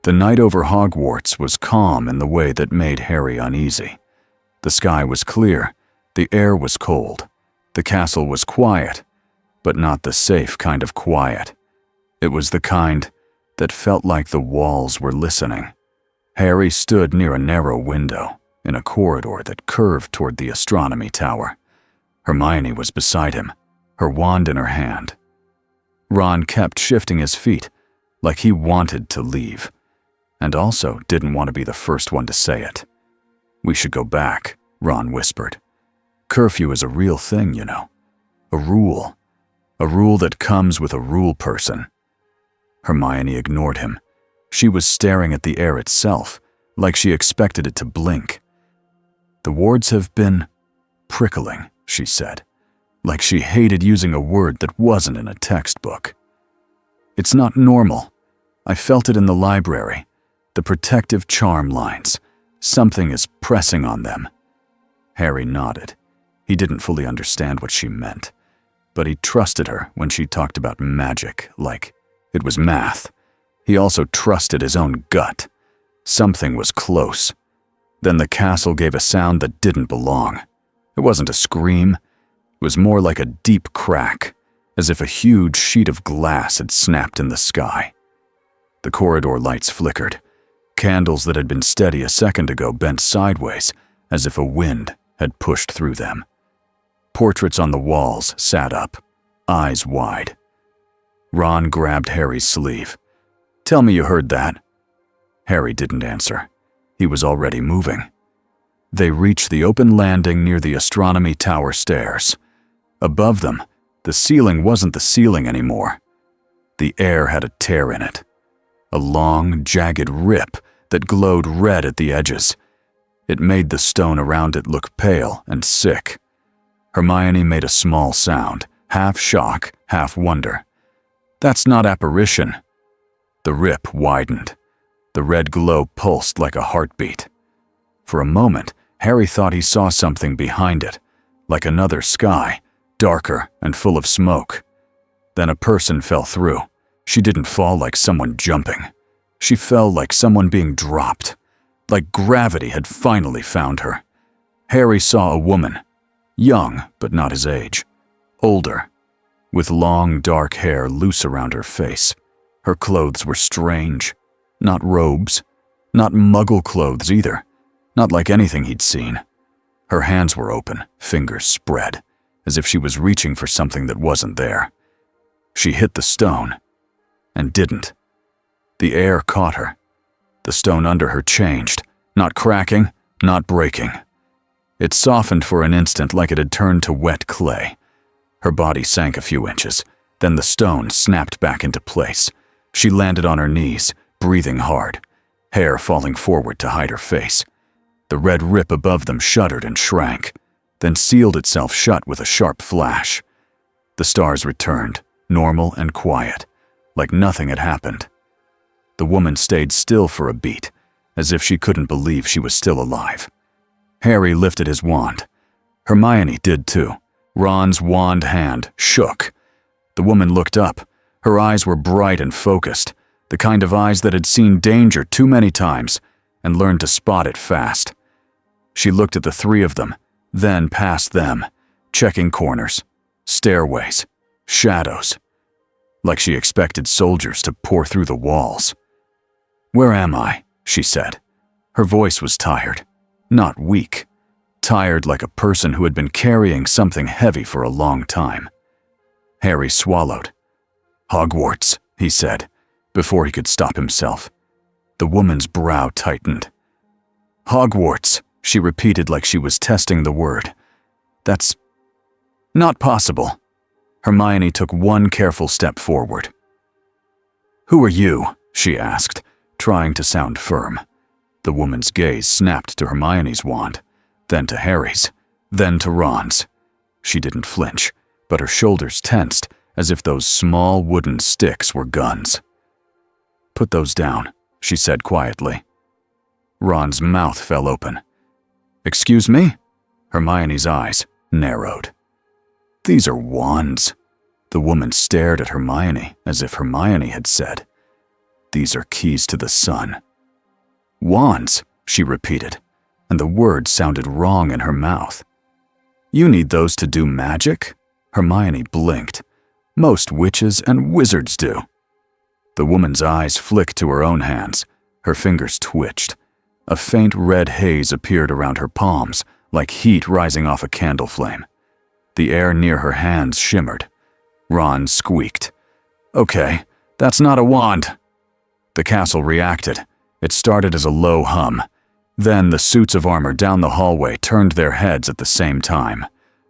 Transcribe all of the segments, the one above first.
The night over Hogwarts was calm in the way that made Harry uneasy. The sky was clear, the air was cold, the castle was quiet, but not the safe kind of quiet. It was the kind that felt like the walls were listening. Harry stood near a narrow window in a corridor that curved toward the astronomy tower. Hermione was beside him, her wand in her hand. Ron kept shifting his feet, like he wanted to leave, and also didn't want to be the first one to say it. "We should go back," Ron whispered. "Curfew is a real thing, you know. A rule that comes with a rule person." Hermione ignored him. She was staring at the air itself, like she expected it to blink. "The wards have been prickling," she said, like she hated using a word that wasn't in a textbook. "It's not normal. I felt it in the library. The protective charm lines. Something is pressing on them." Harry nodded. He didn't fully understand what she meant, but he trusted her when she talked about magic like it was math. He also trusted his own gut. Something was close. Then the castle gave a sound that didn't belong. It wasn't a scream. It was more like a deep crack, as if a huge sheet of glass had snapped in the sky. The corridor lights flickered. Candles that had been steady a second ago bent sideways, as if a wind had pushed through them. Portraits on the walls sat up, eyes wide. Ron grabbed Harry's sleeve. "Tell me you heard that." Harry didn't answer. He was already moving. They reached the open landing near the astronomy tower stairs. Above them, the ceiling wasn't the ceiling anymore. The air had a tear in it. A long, jagged rip that glowed red at the edges. It made the stone around it look pale and sick. Hermione made a small sound, half shock, half wonder. "That's not apparition." The rip widened. The red glow pulsed like a heartbeat. For a moment, Harry thought he saw something behind it, like another sky, darker and full of smoke. Then a person fell through. She didn't fall like someone jumping. She fell like someone being dropped, like gravity had finally found her. Harry saw a woman, young but not his age, older, with long dark hair loose around her face. Her clothes were strange, not robes, not muggle clothes either, not like anything he'd seen. Her hands were open, fingers spread, as if she was reaching for something that wasn't there. She hit the stone, and didn't. The air caught her. The stone under her changed, not cracking, not breaking. It softened for an instant like it had turned to wet clay. Her body sank a few inches, then the stone snapped back into place. She landed on her knees, breathing hard, hair falling forward to hide her face. The red rip above them shuddered and shrank, then sealed itself shut with a sharp flash. The stars returned, normal and quiet, like nothing had happened. The woman stayed still for a beat, as if she couldn't believe she was still alive. Harry lifted his wand. Hermione did too. Ron's wand hand shook. The woman looked up. Her eyes were bright and focused, the kind of eyes that had seen danger too many times and learned to spot it fast. She looked at the three of them, then past them, checking corners, stairways, shadows, like she expected soldiers to pour through the walls. "Where am I?" she said. Her voice was tired, not weak, tired like a person who had been carrying something heavy for a long time. Harry swallowed. "Hogwarts," he said, before he could stop himself. The woman's brow tightened. "Hogwarts," she repeated like she was testing the word. "That's not possible." Hermione took one careful step forward. "Who are you?" she asked, trying to sound firm. The woman's gaze snapped to Hermione's wand, then to Harry's, then to Ron's. She didn't flinch, but her shoulders tensed as if those small wooden sticks were guns. "Put those down," she said quietly. Ron's mouth fell open. "Excuse me?" Hermione's eyes narrowed. "These are wands." The woman stared at Hermione as if Hermione had said. These are keys to the sun. Wands, she repeated, and the word sounded wrong in her mouth. You need those to do magic? Hermione blinked. Most witches and wizards do. The woman's eyes flicked to her own hands. Her fingers twitched. A faint red haze appeared around her palms, like heat rising off a candle flame. The air near her hands shimmered. Ron squeaked. Okay, that's not a wand. The castle reacted. It started as a low hum. Then the suits of armor down the hallway turned their heads at the same time.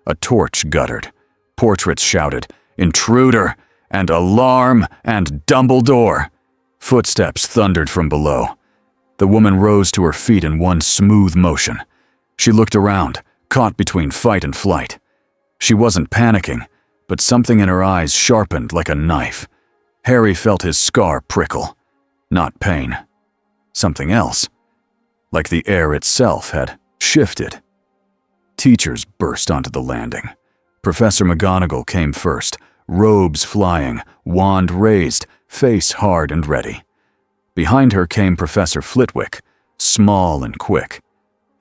A torch guttered. Portraits shouted, "Intruder!" and "Alarm!" and "Dumbledore!" Footsteps thundered from below. The woman rose to her feet in one smooth motion. She looked around, caught between fight and flight. She wasn't panicking, but something in her eyes sharpened like a knife. Harry felt his scar prickle. Not pain. Something else. Like the air itself had shifted. Teachers burst onto the landing. Professor McGonagall came first, robes flying, wand raised, face hard and ready. Behind her came Professor Flitwick, small and quick,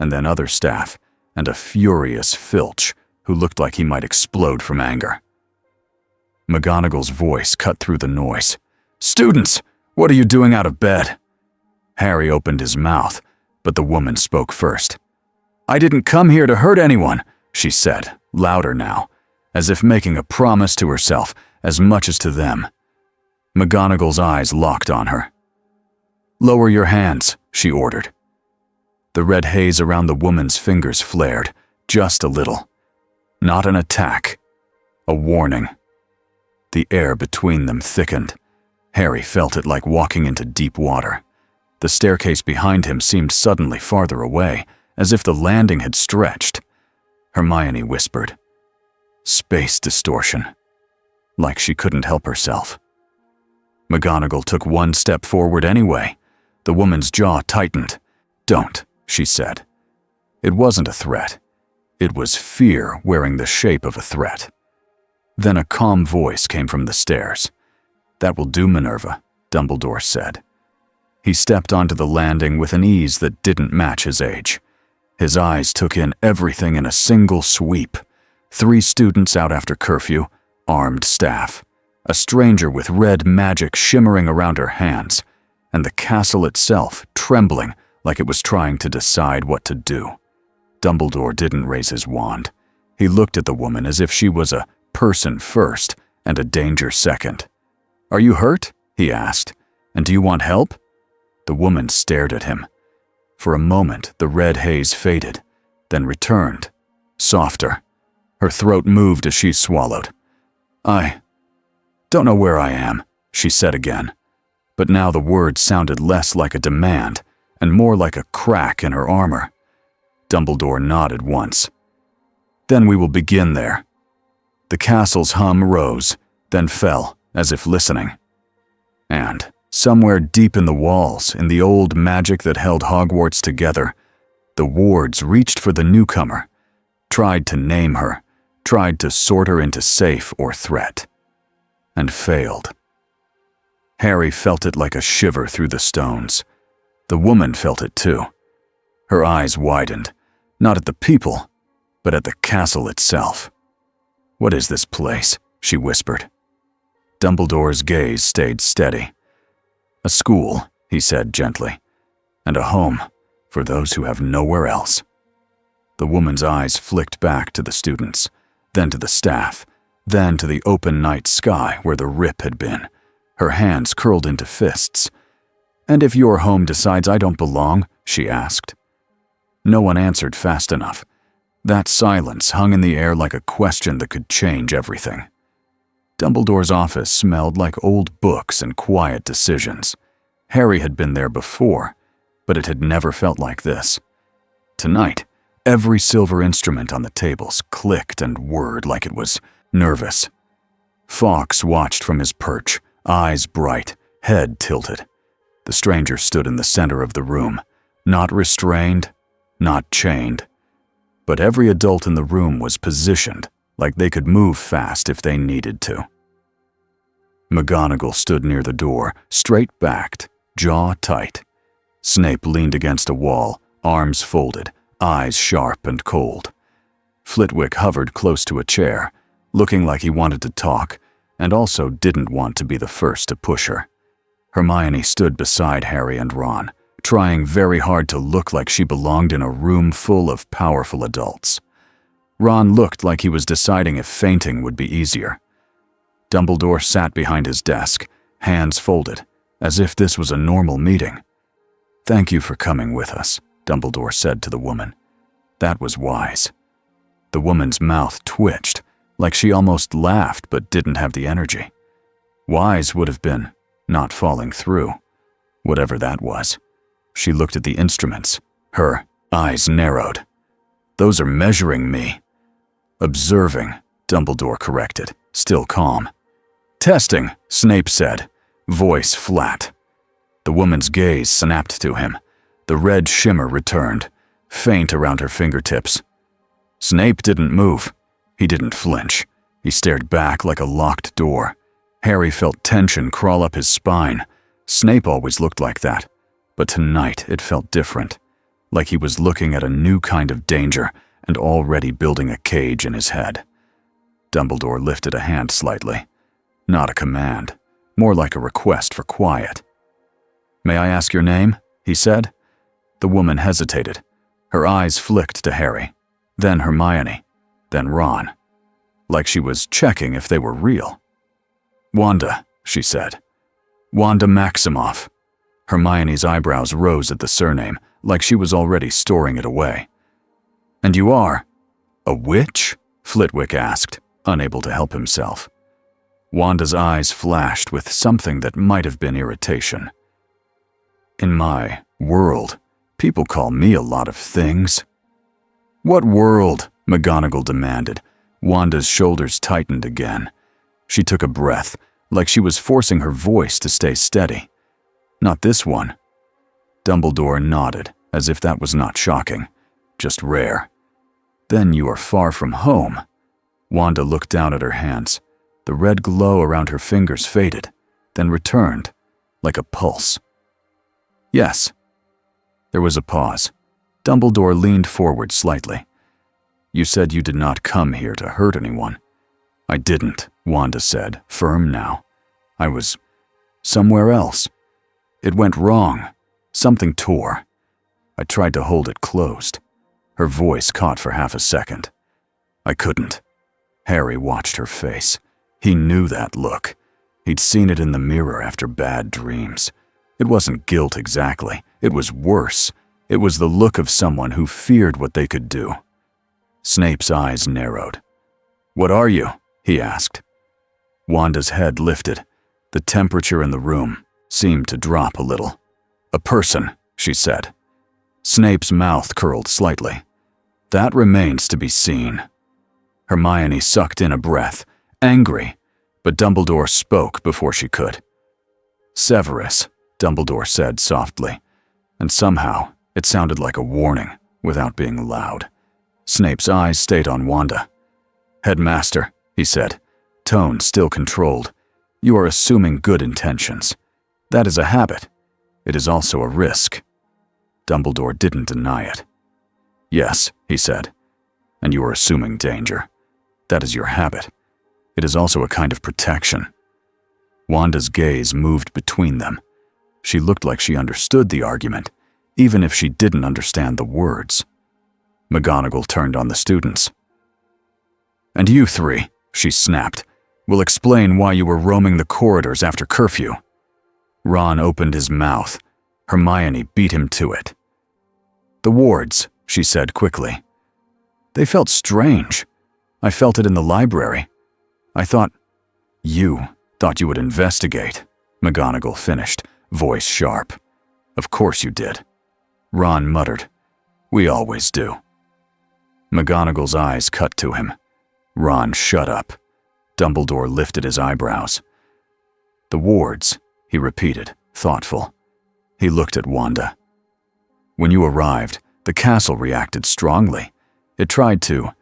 and then other staff, and a furious Filch who looked like he might explode from anger. McGonagall's voice cut through the noise. "Students, what are you doing out of bed?" Harry opened his mouth, but the woman spoke first. "I didn't come here to hurt anyone," she said, louder now, as if making a promise to herself as much as to them. McGonagall's eyes locked on her. "Lower your hands," she ordered. The red haze around the woman's fingers flared, just a little. Not an attack, a warning. The air between them thickened. Harry felt it like walking into deep water. The staircase behind him seemed suddenly farther away, as if the landing had stretched. Hermione whispered, "Space distortion." Like she couldn't help herself. McGonagall took one step forward anyway. The woman's jaw tightened. "Don't," she said. It wasn't a threat. It was fear wearing the shape of a threat. Then a calm voice came from the stairs. "That will do, Minerva," Dumbledore said. He stepped onto the landing with an ease that didn't match his age. His eyes took in everything in a single sweep. 3 students out after curfew, armed staff, a stranger with red magic shimmering around her hands, and the castle itself trembling like it was trying to decide what to do. Dumbledore didn't raise his wand. He looked at the woman as if she was a person first and a danger second. "Are you hurt?" he asked. "And do you want help?" The woman stared at him. For a moment, the red haze faded, then returned, softer. Her throat moved as she swallowed. "I don't know where I am," she said again. But now the words sounded less like a demand and more like a crack in her armor. Dumbledore nodded once. "Then we will begin there." The castle's hum rose, then fell, as if listening. And somewhere deep in the walls, in the old magic that held Hogwarts together, the wards reached for the newcomer, tried to name her, tried to sort her into safe or threat, and failed. Harry felt it like a shiver through the stones. The woman felt it too. Her eyes widened, not at the people, but at the castle itself. "What is this place?" she whispered. Dumbledore's gaze stayed steady. "A school," he said gently, "and a home for those who have nowhere else." The woman's eyes flicked back to the students, then to the staff, then to the open night sky where the rip had been. Her hands curled into fists. "And if your home decides I don't belong?" she asked. No one answered fast enough. That silence hung in the air like a question that could change everything. Dumbledore's office smelled like old books and quiet decisions. Harry had been there before, but it had never felt like this. Tonight, every silver instrument on the tables clicked and whirred like it was nervous. Fawkes watched from his perch, eyes bright, head tilted. The stranger stood in the center of the room, not restrained, not chained. But every adult in the room was positioned, like they could move fast if they needed to. McGonagall stood near the door, straight-backed, jaw tight. Snape leaned against a wall, arms folded, eyes sharp and cold. Flitwick hovered close to a chair, looking like he wanted to talk, and also didn't want to be the first to push her. Hermione stood beside Harry and Ron, trying very hard to look like she belonged in a room full of powerful adults. Ron looked like he was deciding if fainting would be easier. Dumbledore sat behind his desk, hands folded, as if this was a normal meeting. "Thank you for coming with us," Dumbledore said to the woman. That was wise. The woman's mouth twitched, like she almost laughed but didn't have the energy. Wise would have been not falling through, whatever that was. She looked at the instruments. Her eyes narrowed. "Those are measuring me." "Observing," Dumbledore corrected, still calm. "Testing," Snape said, voice flat. The woman's gaze snapped to him. The red shimmer returned, faint around her fingertips. Snape didn't move. He didn't flinch. He stared back like a locked door. Harry felt tension crawl up his spine. Snape always looked like that, but tonight it felt different, like he was looking at a new kind of danger and already building a cage in his head. Dumbledore lifted a hand slightly. Not a command, more like a request for quiet. "May I ask your name?" he said. The woman hesitated. Her eyes flicked to Harry, then Hermione, then Ron, like she was checking if they were real. "Wanda," she said. "Wanda Maximoff." Hermione's eyebrows rose at the surname, like she was already storing it away. "And you are a witch?" Flitwick asked, unable to help himself. Wanda's eyes flashed with something that might have been irritation. "In my world, people call me a lot of things." "What world?" McGonagall demanded. Wanda's shoulders tightened again. She took a breath, like she was forcing her voice to stay steady. "Not this one." Dumbledore nodded, as if that was not shocking, just rare. "Then you are far from home." Wanda looked down at her hands. The red glow around her fingers faded, then returned, like a pulse. "Yes." There was a pause. Dumbledore leaned forward slightly. "You said you did not come here to hurt anyone." "I didn't," Wanda said, firm now. "I was somewhere else. It went wrong. Something tore. I tried to hold it closed." Her voice caught for half a second. "I couldn't." Harry watched her face. He knew that look. He'd seen it in the mirror after bad dreams. It wasn't guilt exactly. It was worse. It was the look of someone who feared what they could do. Snape's eyes narrowed. "What are you?" he asked. Wanda's head lifted. The temperature in the room seemed to drop a little. "A person," she said. Snape's mouth curled slightly. "That remains to be seen." Hermione sucked in a breath, angry, but Dumbledore spoke before she could. "Severus," Dumbledore said softly, and somehow it sounded like a warning without being loud. Snape's eyes stayed on Wanda. "Headmaster," he said, tone still controlled, "you are assuming good intentions. That is a habit. It is also a risk." Dumbledore didn't deny it. "Yes," he said, "and you are assuming danger. That is your habit. It is also a kind of protection." Wanda's gaze moved between them. She looked like she understood the argument, even if she didn't understand the words. McGonagall turned on the students. "And you three," she snapped, "will explain why you were roaming the corridors after curfew." Ron opened his mouth. Hermione beat him to it. "The wards," she said quickly. "They felt strange. I felt it in the library. I thought you would investigate," McGonagall finished, voice sharp. "Of course you did." Ron muttered, "We always do." McGonagall's eyes cut to him. Ron shut up. Dumbledore lifted his eyebrows. "The wards," he repeated, thoughtful. He looked at Wanda. "When you arrived, the castle reacted strongly. It tried to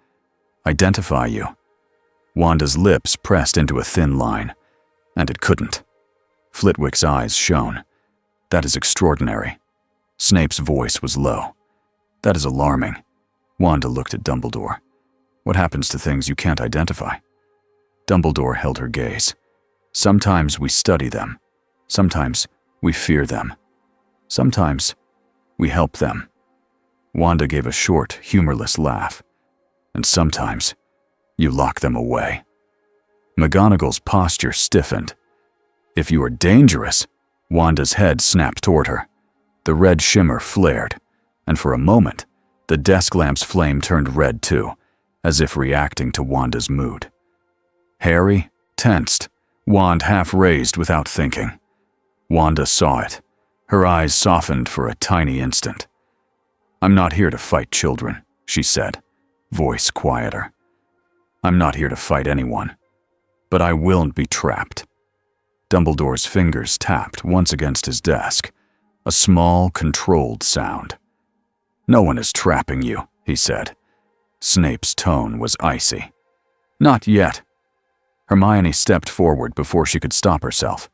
identify you." Wanda's lips pressed into a thin line, and it couldn't. Flitwick's eyes shone. That is extraordinary. Snape's voice was low. That is alarming. Wanda looked at Dumbledore. What happens to things you can't identify? Dumbledore held her gaze. Sometimes we study them. Sometimes we fear them. Sometimes we help them. Wanda gave a short, humorless laugh. And sometimes you lock them away. McGonagall's posture stiffened. If you are dangerous, Wanda's head snapped toward her. The red shimmer flared, and for a moment, the desk lamp's flame turned red too, as if reacting to Wanda's mood. Harry tensed, wand half raised without thinking. Wanda saw it. Her eyes softened for a tiny instant. "I'm not here to fight children," she said, voice quieter. "I'm not here to fight anyone. But I won't be trapped." Dumbledore's fingers tapped once against his desk, a small, controlled sound. "No one is trapping you," he said. Snape's tone was icy. "Not yet." Hermione stepped forward before she could stop herself.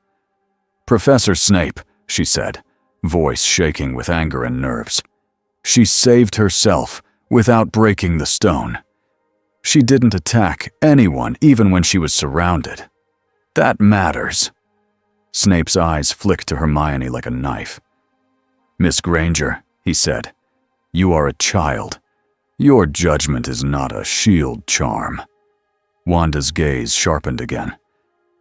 "Professor Snape," she said, voice shaking with anger and nerves. "She saved herself without breaking the stone. She didn't attack anyone even when she was surrounded. That matters." Snape's eyes flicked to Hermione like a knife. "Miss Granger," he said, "you are a child. Your judgment is not a shield charm." Wanda's gaze sharpened again.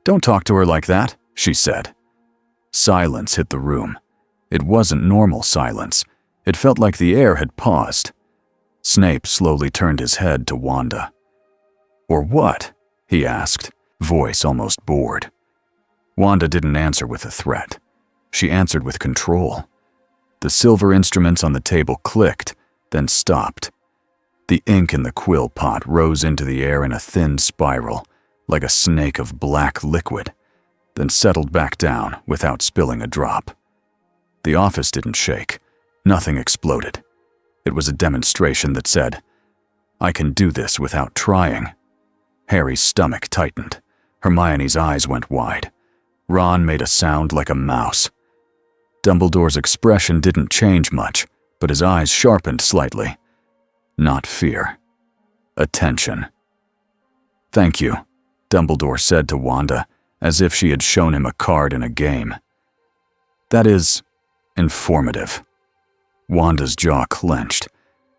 "Don't talk to her like that," she said. Silence hit the room. It wasn't normal silence. It felt like the air had paused. Snape slowly turned his head to Wanda. "Or what?" he asked, voice almost bored. Wanda didn't answer with a threat. She answered with control. The silver instruments on the table clicked, then stopped. The ink in the quill pot rose into the air in a thin spiral, like a snake of black liquid, then settled back down without spilling a drop. The office didn't shake. Nothing exploded. It was a demonstration that said, "I can do this without trying." Harry's stomach tightened. Hermione's eyes went wide. Ron made a sound like a mouse. Dumbledore's expression didn't change much, but his eyes sharpened slightly. Not fear. Attention. "Thank you," Dumbledore said to Wanda, as if she had shown him a card in a game. "That is informative." Wanda's jaw clenched.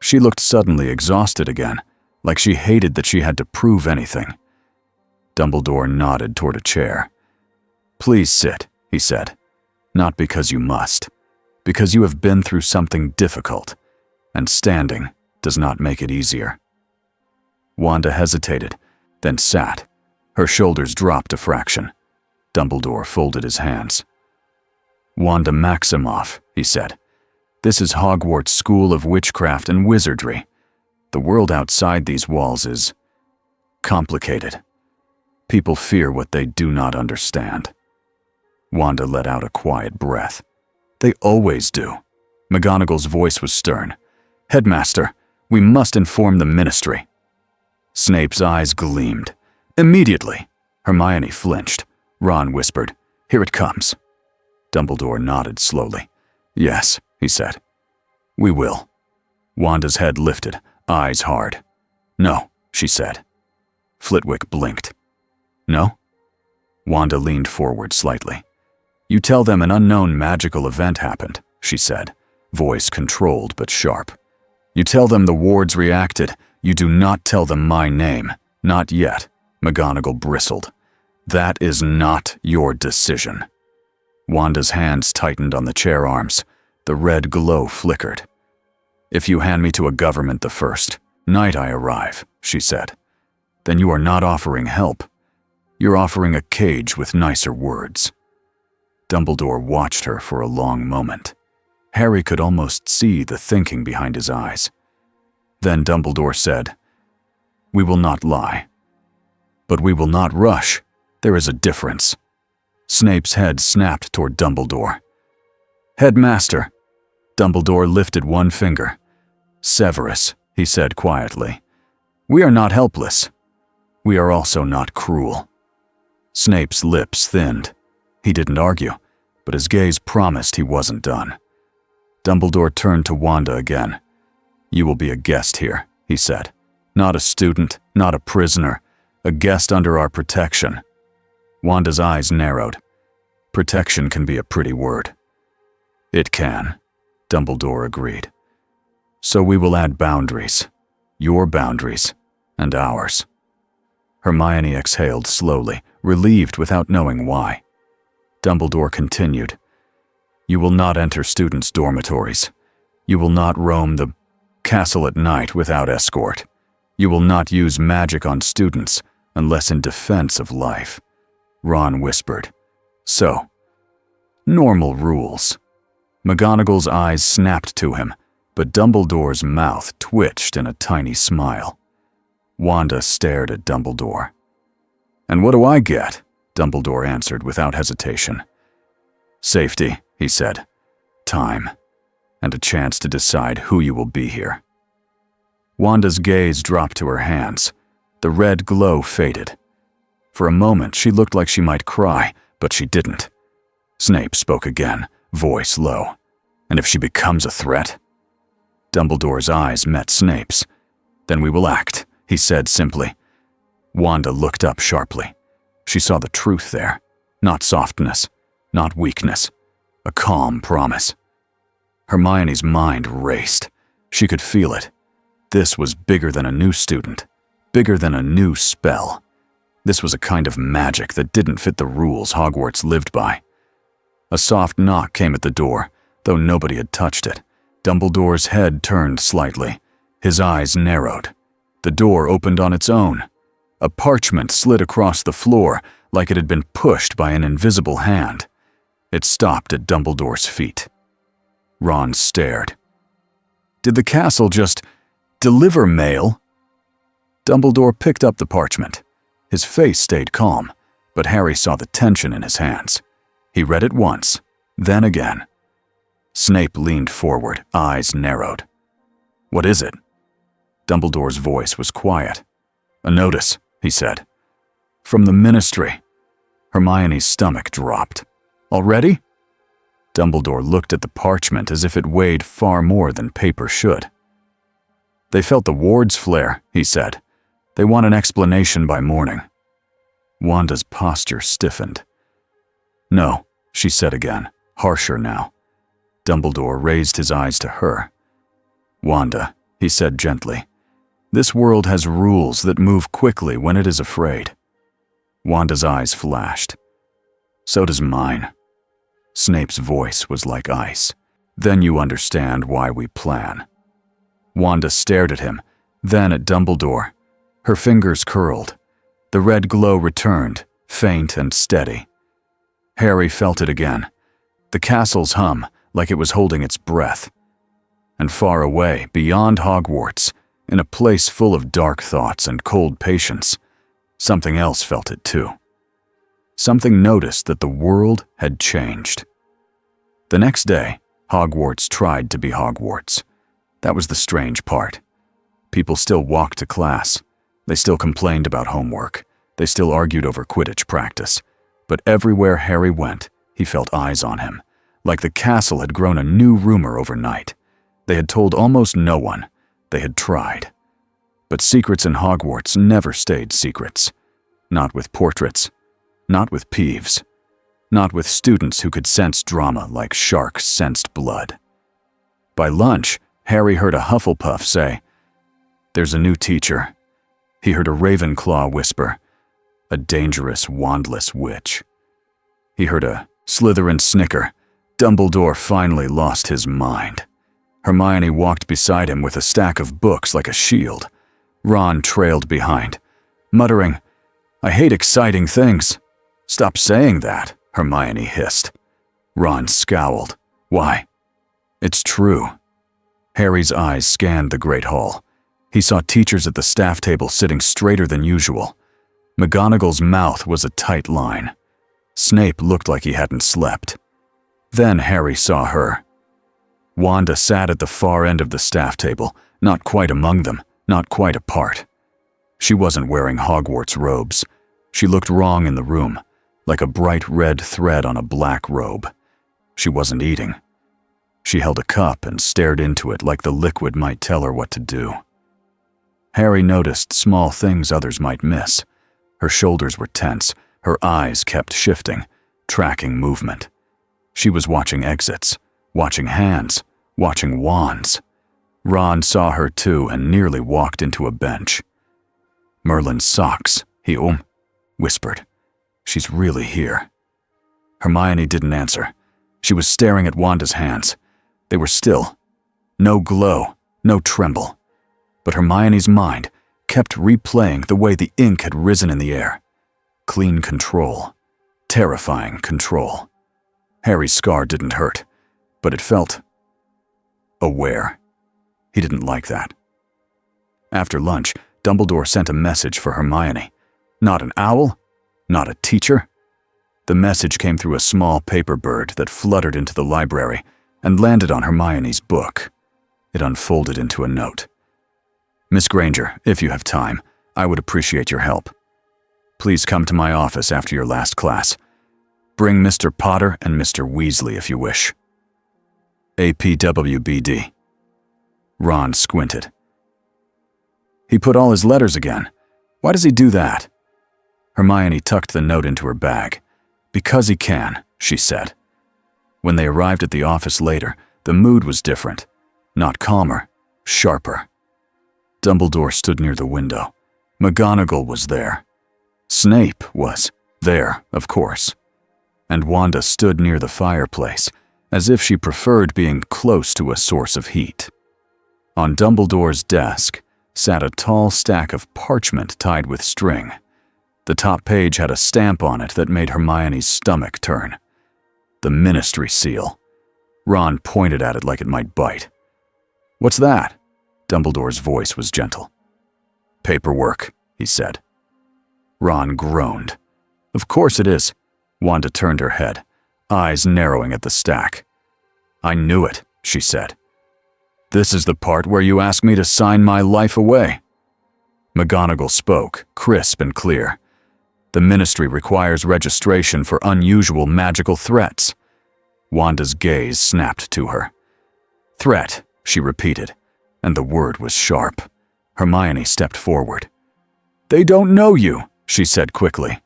She looked suddenly exhausted again, like she hated that she had to prove anything. Dumbledore nodded toward a chair. "Please sit," he said. "Not because you must, because you have been through something difficult, and standing does not make it easier." Wanda hesitated, then sat. Her shoulders dropped a fraction. Dumbledore folded his hands. "Wanda Maximoff," he said. "This is Hogwarts School of Witchcraft and Wizardry. The world outside these walls is complicated. People fear what they do not understand." Wanda let out a quiet breath. "They always do." McGonagall's voice was stern. "Headmaster, we must inform the Ministry." Snape's eyes gleamed. "Immediately." Hermione flinched. Ron whispered, "Here it comes." Dumbledore nodded slowly. "Yes," he said. "We will." Wanda's head lifted, eyes hard. "No," she said. Flitwick blinked. "No?" Wanda leaned forward slightly. "You tell them an unknown magical event happened," she said, voice controlled but sharp. "You tell them the wards reacted. You do not tell them my name. Not yet." McGonagall bristled. "That is not your decision." Wanda's hands tightened on the chair arms. The red glow flickered. "If you hand me to a government the first night I arrive," she said, "then you are not offering help. You're offering a cage with nicer words." Dumbledore watched her for a long moment. Harry could almost see the thinking behind his eyes. Then Dumbledore said, "We will not lie. But we will not rush. There is a difference." Snape's head snapped toward Dumbledore. "Headmaster." Dumbledore lifted one finger. "Severus," he said quietly, "we are not helpless. We are also not cruel." Snape's lips thinned. He didn't argue, but his gaze promised he wasn't done. Dumbledore turned to Wanda again. "You will be a guest here," he said. "Not a student, not a prisoner, a guest under our protection." Wanda's eyes narrowed. Protection can be a pretty word. "It can," Dumbledore agreed. "So we will add boundaries. Your boundaries and ours." Hermione exhaled slowly, relieved without knowing why. Dumbledore continued, "You will not enter students' dormitories. You will not roam the castle at night without escort. You will not use magic on students unless in defense of life." Ron whispered, "So, normal rules." McGonagall's eyes snapped to him, but Dumbledore's mouth twitched in a tiny smile. Wanda stared at Dumbledore. "And what do I get?" Dumbledore answered without hesitation. "Safety," he said, "time, and a chance to decide who you will be here." Wanda's gaze dropped to her hands. The red glow faded. For a moment, she looked like she might cry, but she didn't. Snape spoke again, voice low. "And if she becomes a threat?" Dumbledore's eyes met Snape's. "Then we will act," he said simply. Wanda looked up sharply. She saw the truth there. Not softness, not weakness. A calm promise. Hermione's mind raced. She could feel it. This was bigger than a new student. Bigger than a new spell. This was a kind of magic that didn't fit the rules Hogwarts lived by. A soft knock came at the door, though nobody had touched it. Dumbledore's head turned slightly. His eyes narrowed. The door opened on its own. A parchment slid across the floor like it had been pushed by an invisible hand. It stopped at Dumbledore's feet. Ron stared. Did the castle just deliver mail? Dumbledore picked up the parchment. His face stayed calm, but Harry saw the tension in his hands. He read it once, then again. Snape leaned forward, eyes narrowed. "What is it?" Dumbledore's voice was quiet. "A notice," he said. "From the Ministry." Hermione's stomach dropped. "Already?" Dumbledore looked at the parchment as if it weighed far more than paper should. "They felt the wards flare," he said. "They want an explanation by morning." Wanda's posture stiffened. "No," she said again, harsher now. Dumbledore raised his eyes to her. "Wanda," he said gently, "this world has rules that move quickly when it is afraid." Wanda's eyes flashed. "So does mine." Snape's voice was like ice. "Then you understand why we plan." Wanda stared at him, then at Dumbledore. Her fingers curled. The red glow returned, faint and steady. Harry felt it again. The castle's hum, like it was holding its breath. And far away, beyond Hogwarts, in a place full of dark thoughts and cold patience, something else felt it too. Something noticed that the world had changed. The next day, Hogwarts tried to be Hogwarts. That was the strange part. People still walked to class. They still complained about homework. They still argued over Quidditch practice. But everywhere Harry went, he felt eyes on him, like the castle had grown a new rumor overnight. They had told almost no one. They had tried. But secrets in Hogwarts never stayed secrets. Not with portraits. Not with Peeves. Not with students who could sense drama like sharks sensed blood. By lunch, Harry heard a Hufflepuff say, "There's a new teacher." He heard a Ravenclaw whisper, "A dangerous, wandless witch." He heard a Slytherin snicker. Dumbledore finally lost his mind. Hermione walked beside him with a stack of books like a shield. Ron trailed behind, muttering, "I hate exciting things." "Stop saying that," Hermione hissed. Ron scowled. "Why?" "It's true." Harry's eyes scanned the Great Hall. He saw teachers at the staff table sitting straighter than usual. McGonagall's mouth was a tight line. Snape looked like he hadn't slept. Then Harry saw her. Wanda sat at the far end of the staff table, not quite among them, not quite apart. She wasn't wearing Hogwarts robes. She looked wrong in the room, like a bright red thread on a black robe. She wasn't eating. She held a cup and stared into it like the liquid might tell her what to do. Harry noticed small things others might miss. Her shoulders were tense, her eyes kept shifting, tracking movement. She was watching exits, watching hands, watching wands. Ron saw her too and nearly walked into a bench. "Merlin's socks," he whispered. "She's really here." Hermione didn't answer. She was staring at Wanda's hands. They were still. No glow, no tremble. But Hermione's mind kept replaying the way the ink had risen in the air. Clean control. Terrifying control. Harry's scar didn't hurt, but it felt aware. He didn't like that. After lunch, Dumbledore sent a message for Hermione. Not an owl, not a teacher. The message came through a small paper bird that fluttered into the library and landed on Hermione's book. It unfolded into a note. "Miss Granger, if you have time, I would appreciate your help. Please come to my office after your last class. Bring Mr. Potter and Mr. Weasley if you wish. APWBD." Ron squinted. He put all his letters again. Why does he do that? Hermione tucked the note into her bag. "Because he can," she said. When they arrived at the office later, the mood was different. Not calmer, sharper. Dumbledore stood near the window. McGonagall was there. Snape was there, of course. And Wanda stood near the fireplace, as if she preferred being close to a source of heat. On Dumbledore's desk sat a tall stack of parchment tied with string. The top page had a stamp on it that made Hermione's stomach turn. The Ministry seal. Ron pointed at it like it might bite. "What's that?" Dumbledore's voice was gentle. "Paperwork," he said. Ron groaned. "Of course it is." Wanda turned her head, eyes narrowing at the stack. "I knew it," she said. "This is the part where you ask me to sign my life away." McGonagall spoke, crisp and clear. "The Ministry requires registration for unusual magical threats." Wanda's gaze snapped to her. "Threat," she repeated, and the word was sharp. Hermione stepped forward. "They don't know you," she said quickly,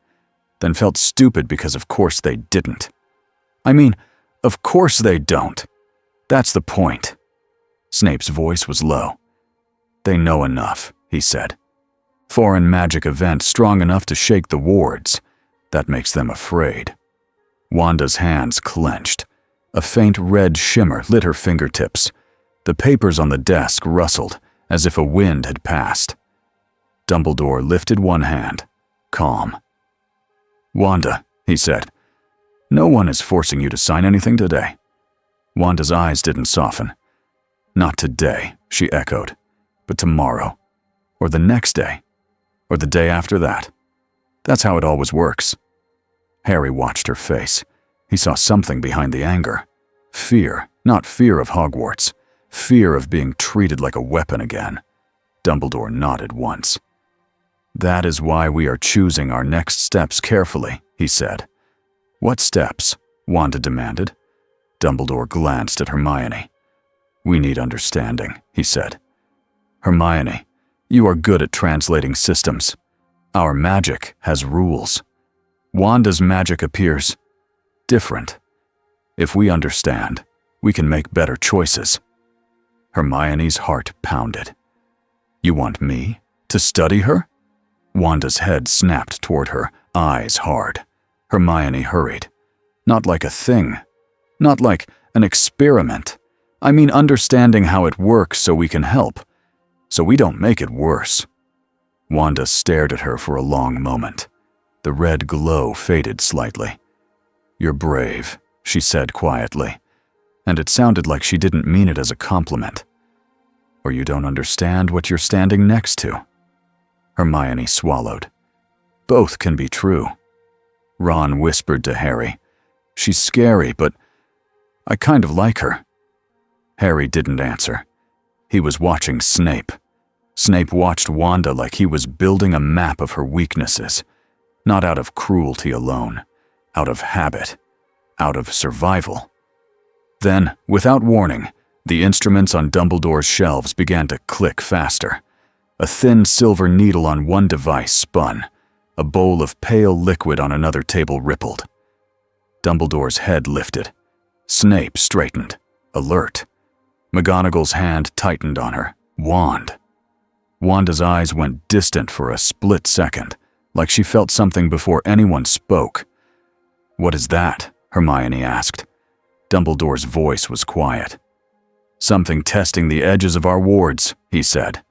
then felt stupid because of course they didn't. "I mean, of course they don't. That's the point." Snape's voice was low. "They know enough," he said. "Foreign magic event strong enough to shake the wards. That makes them afraid." Wanda's hands clenched. A faint red shimmer lit her fingertips. The papers on the desk rustled, as if a wind had passed. Dumbledore lifted one hand, calm. "Wanda," he said, "no one is forcing you to sign anything today." Wanda's eyes didn't soften. "Not today," she echoed, "but tomorrow, or the next day, or the day after that. That's how it always works." Harry watched her face. He saw something behind the anger. Fear, not fear of Hogwarts. Fear of being treated like a weapon again. Dumbledore nodded once. "That is why we are choosing our next steps carefully," he said. "What steps?" Wanda demanded. Dumbledore glanced at Hermione. "We need understanding," he said. "Hermione, you are good at translating systems. Our magic has rules. Wanda's magic appears different. If we understand, we can make better choices." Hermione's heart pounded. "You want me to study her?" Wanda's head snapped toward her, eyes hard. Hermione hurried. "Not like a thing. Not like an experiment. I mean understanding how it works so we can help. So we don't make it worse." Wanda stared at her for a long moment. The red glow faded slightly. "You're brave," she said quietly, and it sounded like she didn't mean it as a compliment. "Or you don't understand what you're standing next to." Hermione swallowed. "Both can be true." Ron whispered to Harry, "She's scary, but I kind of like her." Harry didn't answer. He was watching Snape. Snape watched Wanda like he was building a map of her weaknesses, not out of cruelty alone, out of habit, out of survival. Then, without warning, the instruments on Dumbledore's shelves began to click faster. A thin silver needle on one device spun. A bowl of pale liquid on another table rippled. Dumbledore's head lifted. Snape straightened, alert. McGonagall's hand tightened on her wand. Wanda's eyes went distant for a split second, like she felt something before anyone spoke. "What is that?" Hermione asked. Dumbledore's voice was quiet. "Something testing the edges of our wards," he said.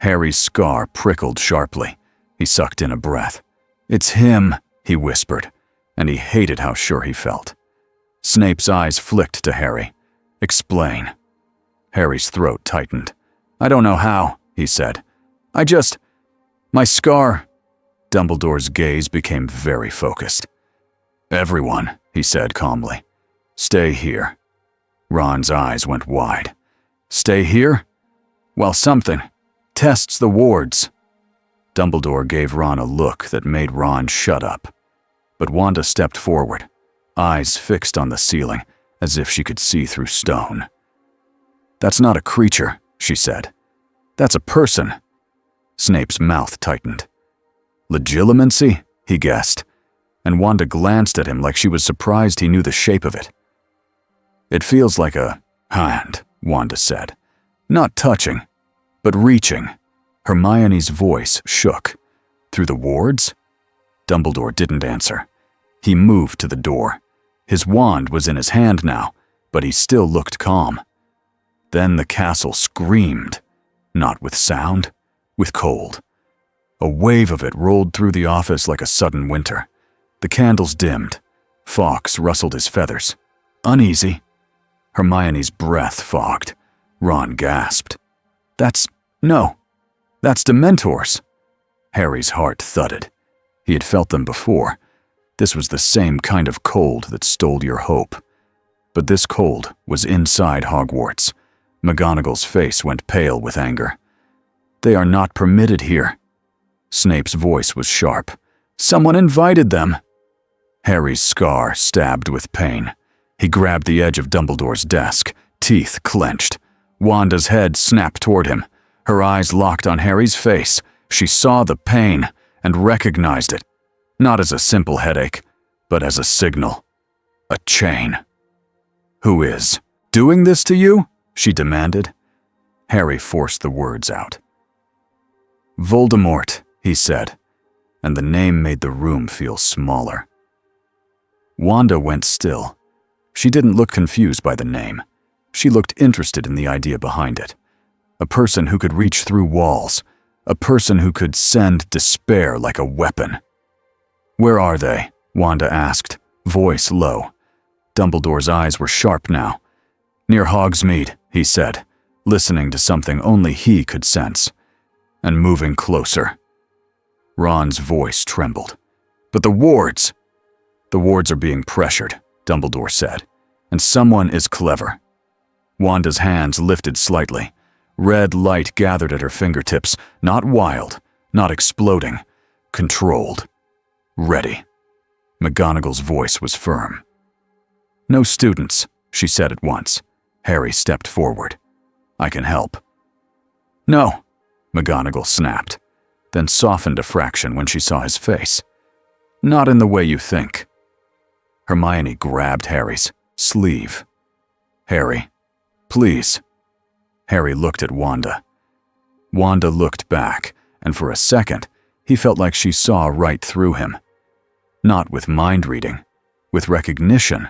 Harry's scar prickled sharply. He sucked in a breath. "It's him," he whispered, and he hated how sure he felt. Snape's eyes flicked to Harry. "Explain." Harry's throat tightened. "I don't know how," he said. My scar." Dumbledore's gaze became very focused. "Everyone," he said calmly. "Stay here." Ron's eyes went wide. "Stay here? Well, something tests the wards." Dumbledore gave Ron a look that made Ron shut up. But Wanda stepped forward, eyes fixed on the ceiling, as if she could see through stone. "That's not a creature," she said. "That's a person." Snape's mouth tightened. "Legilimency?" he guessed, and Wanda glanced at him like she was surprised he knew the shape of it. "It feels like a hand," Wanda said. "Not touching, but reaching." Hermione's voice shook. "Through the wards?" Dumbledore didn't answer. He moved to the door. His wand was in his hand now, but he still looked calm. Then the castle screamed, not with sound, with cold. A wave of it rolled through the office like a sudden winter. The candles dimmed. Fawkes rustled his feathers. "Uneasy." Hermione's breath fogged. Ron gasped. No, that's Dementors." Harry's heart thudded. He had felt them before. This was the same kind of cold that stole your hope. But this cold was inside Hogwarts. McGonagall's face went pale with anger. "They are not permitted here." Snape's voice was sharp. "Someone invited them." Harry's scar stabbed with pain. He grabbed the edge of Dumbledore's desk, teeth clenched. Wanda's head snapped toward him. Her eyes locked on Harry's face. She saw the pain and recognized it, not as a simple headache, but as a signal. A chain. "Who is doing this to you?" she demanded. Harry forced the words out. "Voldemort," he said, and the name made the room feel smaller. Wanda went still. She didn't look confused by the name. She looked interested in the idea behind it. A person who could reach through walls. A person who could send despair like a weapon. "Where are they?" Wanda asked, voice low. Dumbledore's eyes were sharp now. "Near Hogsmeade," he said, listening to something only he could sense. "And moving closer." Ron's voice trembled. "But the wards!" "The wards are being pressured," Dumbledore said, "and someone is clever." Wanda's hands lifted slightly. Red light gathered at her fingertips, not wild, not exploding, controlled. "Ready." McGonagall's voice was firm. "No students," she said at once. Harry stepped forward. "I can help." "No," McGonagall snapped, then softened a fraction when she saw his face. "Not in the way you think." Hermione grabbed Harry's sleeve. "Harry, please." Harry looked at Wanda. Wanda looked back, and for a second, he felt like she saw right through him. Not with mind reading, with recognition,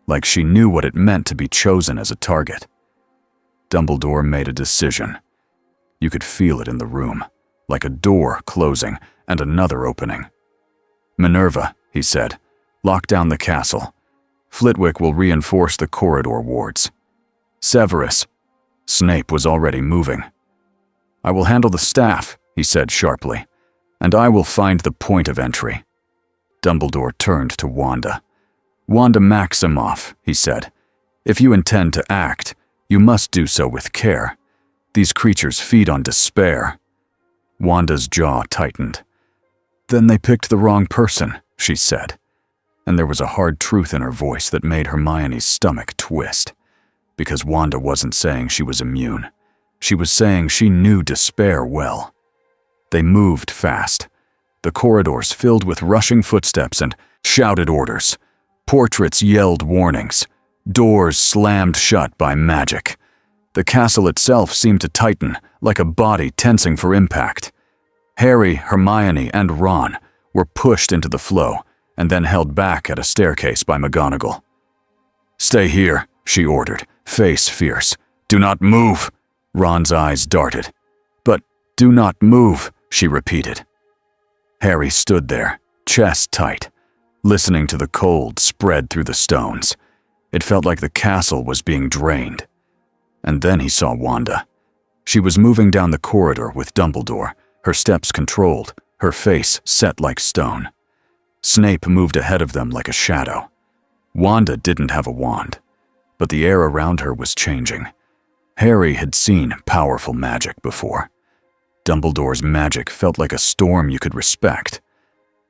like she knew what it meant to be chosen as a target. Dumbledore made a decision. You could feel it in the room, like a door closing and another opening. "Minerva," he said, "lock down the castle. Flitwick will reinforce the corridor wards. Severus." Snape was already moving. "I will handle the staff," he said sharply, "and I will find the point of entry." Dumbledore turned to Wanda. "Wanda Maximoff," he said, "if you intend to act, you must do so with care. These creatures feed on despair." Wanda's jaw tightened. "Then they picked the wrong person," she said. and there was a hard truth in her voice that made Hermione's stomach twist. Because Wanda wasn't saying she was immune. She was saying she knew despair well. They moved fast. The corridors filled with rushing footsteps and shouted orders. Portraits yelled warnings. Doors slammed shut by magic. The castle itself seemed to tighten, like a body tensing for impact. Harry, Hermione, and Ron were pushed into the flow and then held back at a staircase by McGonagall. "Stay here," she ordered, face fierce. "Do not move." Ron's eyes darted. "But do not move," she repeated. Harry stood there, chest tight, listening to the cold spread through the stones. It felt like the castle was being drained. And then he saw Wanda. She was moving down the corridor with Dumbledore, her steps controlled, her face set like stone. Snape moved ahead of them like a shadow. Wanda didn't have a wand, but the air around her was changing. Harry had seen powerful magic before. Dumbledore's magic felt like a storm you could respect.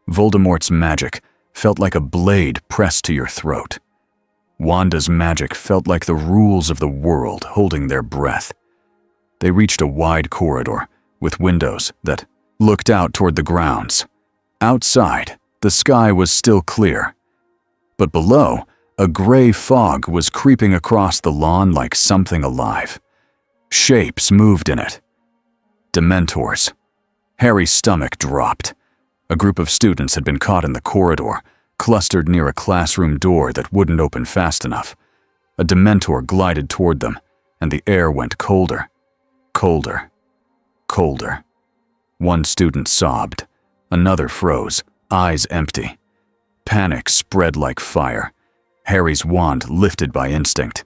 Voldemort's magic felt like a blade pressed to your throat. Wanda's magic felt like the rules of the world holding their breath. They reached a wide corridor with windows that looked out toward the grounds. Outside, the sky was still clear. But below, a gray fog was creeping across the lawn like something alive. Shapes moved in it. Dementors. Harry's stomach dropped. A group of students had been caught in the corridor, clustered near a classroom door that wouldn't open fast enough. A Dementor glided toward them, and the air went colder, colder, colder. One student sobbed. Another froze, eyes empty. Panic spread like fire. Harry's wand lifted by instinct.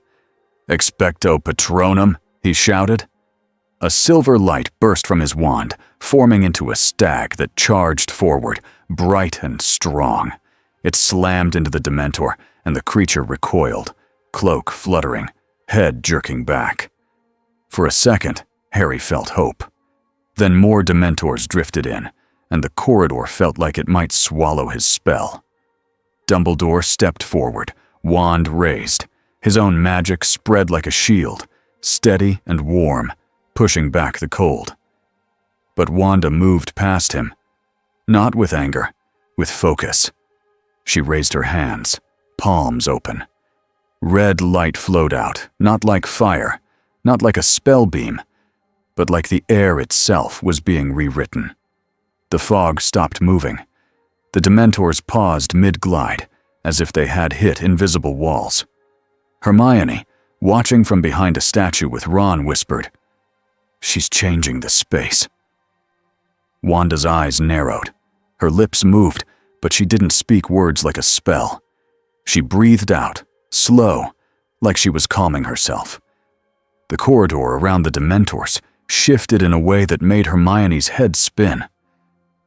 "Expecto Patronum," he shouted. A silver light burst from his wand, forming into a stag that charged forward, bright and strong. It slammed into the Dementor, and the creature recoiled, cloak fluttering, head jerking back. For a second, Harry felt hope. Then more Dementors drifted in, and the corridor felt like it might swallow his spell. Dumbledore stepped forward, wand raised. His own magic spread like a shield, steady and warm, pushing back the cold. But Wanda moved past him. Not with anger, with focus. She raised her hands, palms open. Red light flowed out, not like fire, not like a spell beam, but like the air itself was being rewritten. The fog stopped moving. The Dementors paused mid-glide, as if they had hit invisible walls. Hermione, watching from behind a statue with Ron, whispered, "She's changing the space." Wanda's eyes narrowed. Her lips moved, but she didn't speak words like a spell. She breathed out, slow, like she was calming herself. The corridor around the Dementors shifted in a way that made Hermione's head spin.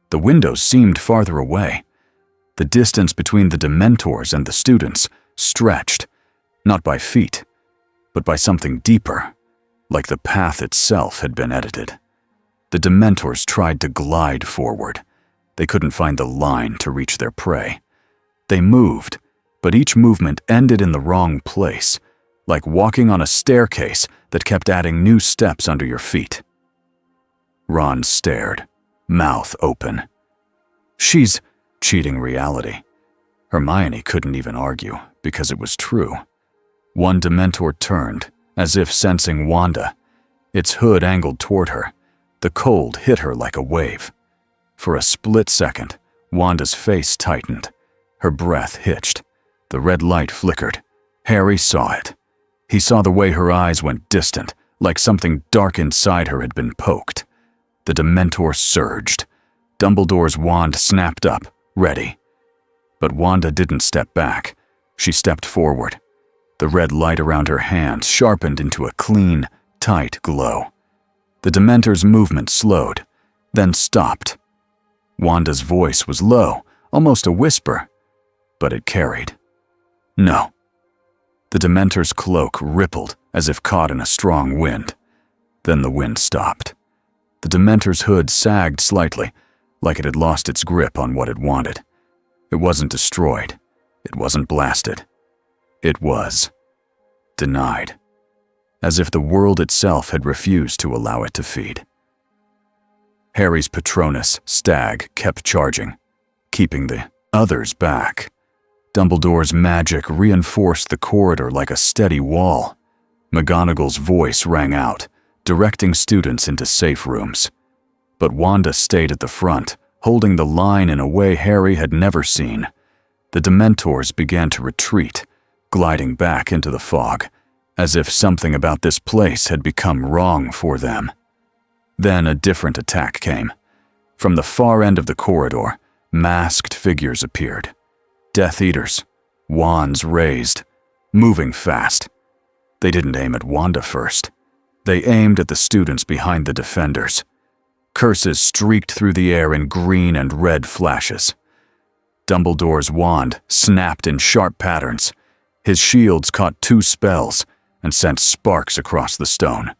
The windows seemed farther away. The distance between the Dementors and the students stretched, not by feet, but by something deeper, like the path itself had been edited. The Dementors tried to glide forward. They couldn't find the line to reach their prey. They moved, but each movement ended in the wrong place, like walking on a staircase that kept adding new steps under your feet. Ron stared, mouth open. She's cheating reality. Hermione couldn't even argue, because it was true. One Dementor turned, as if sensing Wanda. Its hood angled toward her. The cold hit her like a wave. For a split second, Wanda's face tightened. Her breath hitched. The red light flickered. Harry saw it. He saw the way her eyes went distant, like something dark inside her had been poked. The Dementor surged. Dumbledore's wand snapped up, ready. But Wanda didn't step back. She stepped forward. The red light around her hand sharpened into a clean, tight glow. The Dementor's movement slowed, then stopped. Wanda's voice was low, almost a whisper, but it carried. "No." The Dementor's cloak rippled as if caught in a strong wind. Then the wind stopped. The Dementor's hood sagged slightly, like it had lost its grip on what it wanted. It wasn't destroyed. It wasn't blasted. It was denied, as if the world itself had refused to allow it to feed. Harry's Patronus, Stag, kept charging, keeping the others back. Dumbledore's magic reinforced the corridor like a steady wall. McGonagall's voice rang out, directing students into safe rooms. But Wanda stayed at the front, holding the line in a way Harry had never seen. The Dementors began to retreat, gliding back into the fog, as if something about this place had become wrong for them. Then a different attack came. From the far end of the corridor, masked figures appeared. Death Eaters, wands raised, moving fast. They didn't aim at Wanda first. They aimed at the students behind the defenders. Curses streaked through the air in green and red flashes. Dumbledore's wand snapped in sharp patterns. His shields caught 2 spells and sent sparks across the stone.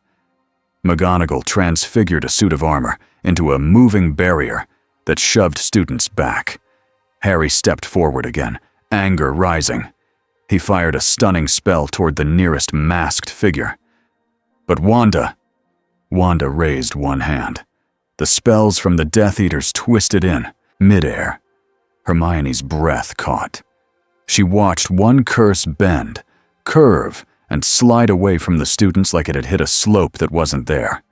McGonagall transfigured a suit of armor into a moving barrier that shoved students back. Harry stepped forward again, anger rising. He fired a stunning spell toward the nearest masked figure. But Wanda raised one hand. The spells from the Death Eaters twisted in, midair. Hermione's breath caught. She watched one curse bend, curve, and slide away from the students like it had hit a slope that wasn't there.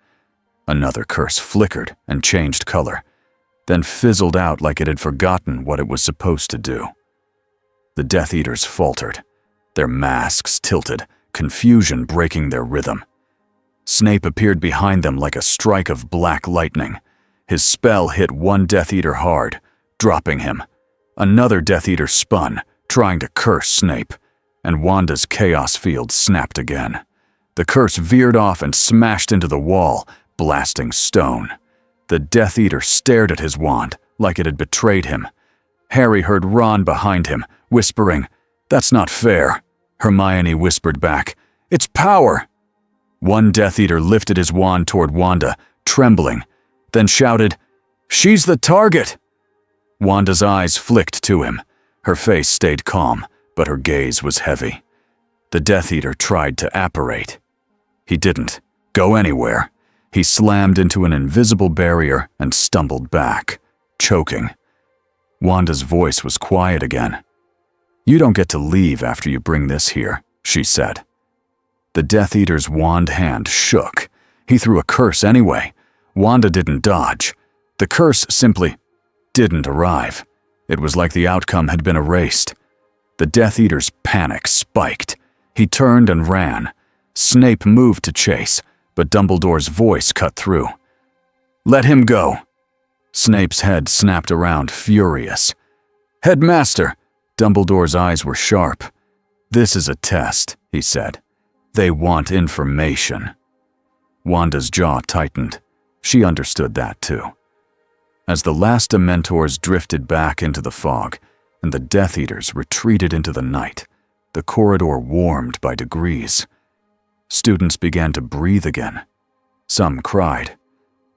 Another curse flickered and changed color, then fizzled out like it had forgotten what it was supposed to do. The Death Eaters faltered, their masks tilted, confusion breaking their rhythm. Snape appeared behind them like a strike of black lightning. His spell hit one Death Eater hard, dropping him. Another Death Eater spun, trying to curse Snape, and Wanda's chaos field snapped again. The curse veered off and smashed into the wall, blasting stone. The Death Eater stared at his wand like it had betrayed him. Harry heard Ron behind him, whispering, "That's not fair." Hermione whispered back, "It's power." One Death Eater lifted his wand toward Wanda, trembling, then shouted, "She's the target!" Wanda's eyes flicked to him. Her face stayed calm, but her gaze was heavy. The Death Eater tried to apparate. He didn't go anywhere. He slammed into an invisible barrier and stumbled back, choking. Wanda's voice was quiet again. "You don't get to leave after you bring this here," she said. The Death Eater's wand hand shook. He threw a curse anyway. Wanda didn't dodge. The curse simply didn't arrive. It was like the outcome had been erased. The Death Eater's panic spiked. He turned and ran. Snape moved to chase, but Dumbledore's voice cut through. "Let him go." Snape's head snapped around, furious. "Headmaster!" Dumbledore's eyes were sharp. "This is a test," he said. "They want information." Wanda's jaw tightened. She understood that too. As the last Dementors drifted back into the fog, and the Death Eaters retreated into the night, the corridor warmed by degrees. Students began to breathe again. Some cried.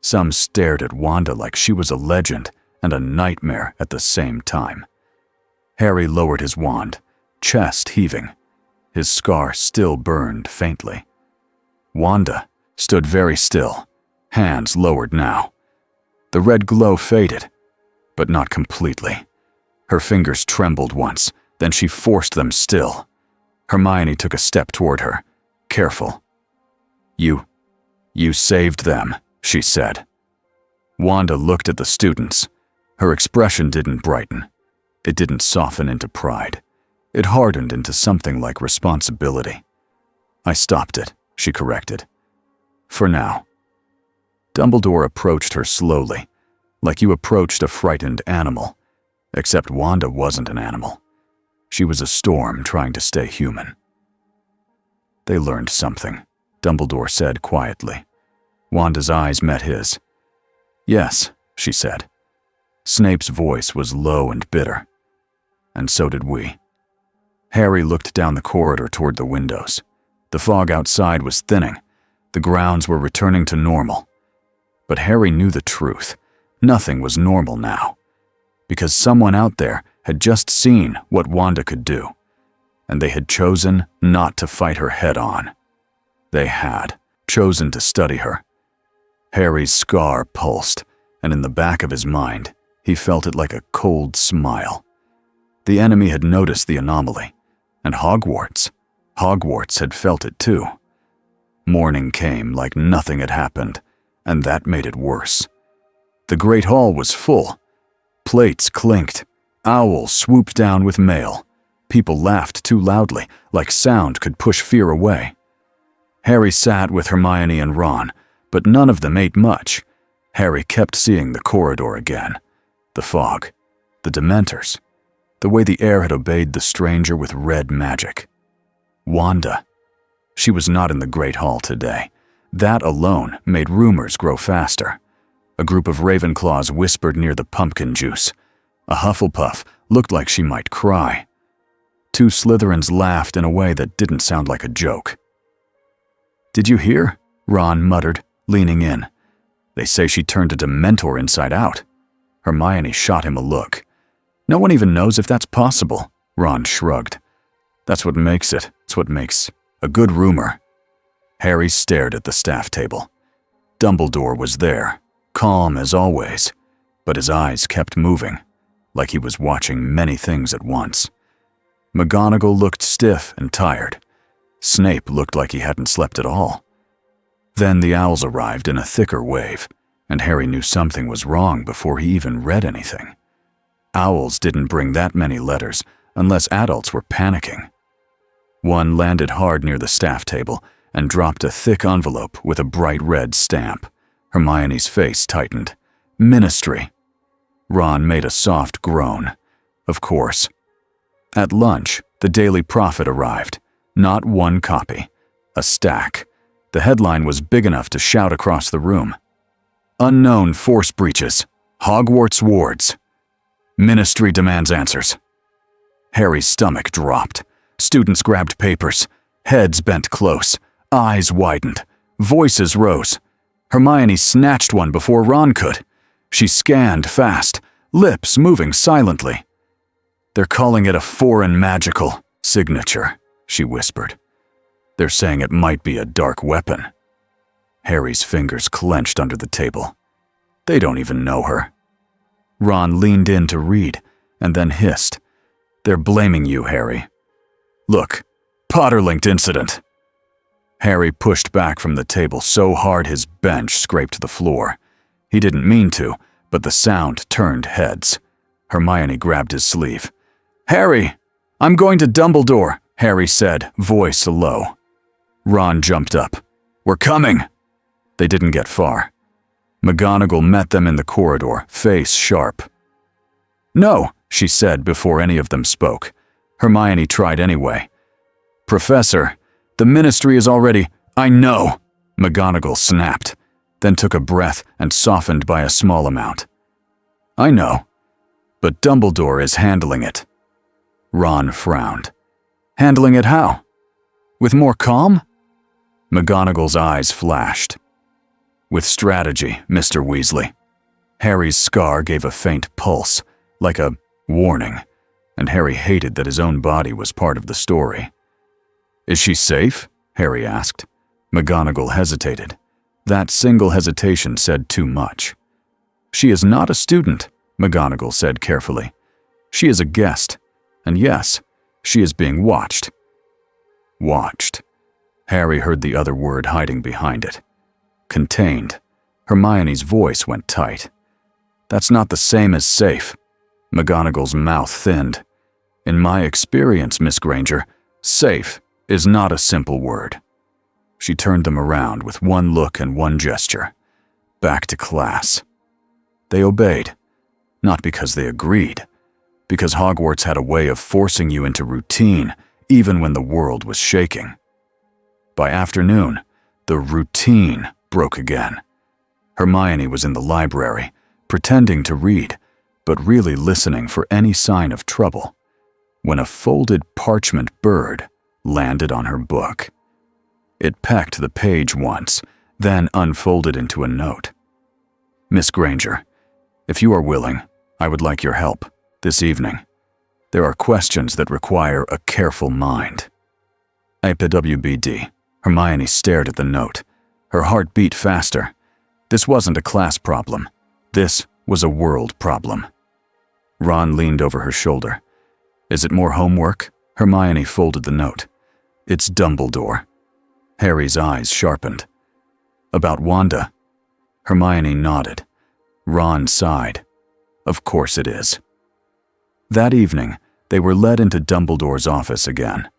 Some stared at Wanda like she was a legend and a nightmare at the same time. Harry lowered his wand, chest heaving. His scar still burned faintly. Wanda stood very still, hands lowered now. The red glow faded, but not completely. Her fingers trembled once, then she forced them still. Hermione took a step toward her, careful. You saved them," she said. Wanda looked at the students. Her expression didn't brighten. It didn't soften into pride. It hardened into something like responsibility. "I stopped it," she corrected. "For now." Dumbledore approached her slowly, like you approached a frightened animal, except Wanda wasn't an animal. She was a storm trying to stay human. "They learned something," Dumbledore said quietly. Wanda's eyes met his. "Yes," she said. Snape's voice was low and bitter. "And so did we." Harry looked down the corridor toward the windows. The fog outside was thinning. The grounds were returning to normal. But Harry knew the truth. Nothing was normal now. Because someone out there had just seen what Wanda could do, and they had chosen not to fight her head-on. They had chosen to study her. Harry's scar pulsed, and in the back of his mind, he felt it like a cold smile. The enemy had noticed the anomaly, and Hogwarts had felt it too. Morning came like nothing had happened, and that made it worse. The Great Hall was full. Plates clinked. Owls swooped down with mail. People laughed too loudly, like sound could push fear away. Harry sat with Hermione and Ron, but none of them ate much. Harry kept seeing the corridor again. The fog. The Dementors. The way the air had obeyed the stranger with red magic. Wanda. She was not in the Great Hall today. That alone made rumors grow faster. A group of Ravenclaws whispered near the pumpkin juice. A Hufflepuff looked like she might cry. 2 Slytherins laughed in a way that didn't sound like a joke. "Did you hear?" Ron muttered, leaning in. "They say she turned a Dementor inside out." Hermione shot him a look. "No one even knows if that's possible," Ron shrugged. "That's what makes it. It's what makes a good rumor." Harry stared at the staff table. Dumbledore was there, calm as always, but his eyes kept moving, like he was watching many things at once. McGonagall looked stiff and tired. Snape looked like he hadn't slept at all. Then the owls arrived in a thicker wave, and Harry knew something was wrong before he even read anything. Owls didn't bring that many letters unless adults were panicking. One landed hard near the staff table and dropped a thick envelope with a bright red stamp. Hermione's face tightened. Ministry. Ron made a soft groan. Of course. At lunch, the Daily Prophet arrived. Not one copy. A stack. The headline was big enough to shout across the room. Unknown force breaches. Hogwarts wards. Ministry demands answers. Harry's stomach dropped. Students grabbed papers. Heads bent close. Eyes widened. Voices rose. Hermione snatched one before Ron could. She scanned fast, lips moving silently. "They're calling it a foreign magical signature," she whispered. "They're saying it might be a dark weapon." Harry's fingers clenched under the table. They don't even know her. Ron leaned in to read, and then hissed. "They're blaming you, Harry. Look, Potterlinked incident." Harry pushed back from the table so hard his bench scraped the floor. He didn't mean to, but the sound turned heads. Hermione grabbed his sleeve. "Harry, I'm going to Dumbledore," Harry said, voice low. Ron jumped up. "We're coming." They didn't get far. McGonagall met them in the corridor, face sharp. "No," she said before any of them spoke. Hermione tried anyway. "Professor, the Ministry is already—" "I know," McGonagall snapped, then took a breath and softened by a small amount. "I know, but Dumbledore is handling it." Ron frowned. "Handling it how? With more calm?" McGonagall's eyes flashed. "With strategy, Mr. Weasley." Harry's scar gave a faint pulse, like a warning, and Harry hated that his own body was part of the story. "Is she safe?" Harry asked. McGonagall hesitated. That single hesitation said too much. "She is not a student," McGonagall said carefully. "She is a guest, and yes, she is being watched." Watched. Harry heard the other word hiding behind it. Contained. Hermione's voice went tight. "That's not the same as safe." McGonagall's mouth thinned. "In my experience, Miss Granger, safe is not a simple word." She turned them around with one look and one gesture. Back to class. They obeyed. Not because they agreed. Because Hogwarts had a way of forcing you into routine, even when the world was shaking. By afternoon, the routine broke again. Hermione was in the library, pretending to read, but really listening for any sign of trouble, when a folded parchment bird landed on her book. It pecked the page once, then unfolded into a note. "Miss Granger, if you are willing, I would like your help this evening." There are questions that require a careful mind. APWBD. Hermione stared at the note. Her heart beat faster. This wasn't a class problem. This was a world problem. Ron leaned over her shoulder. Is it more homework? Hermione folded the note. It's Dumbledore. Harry's eyes sharpened. About Wanda? Hermione nodded. Ron sighed. Of course it is. That evening, they were led into Dumbledore's office again.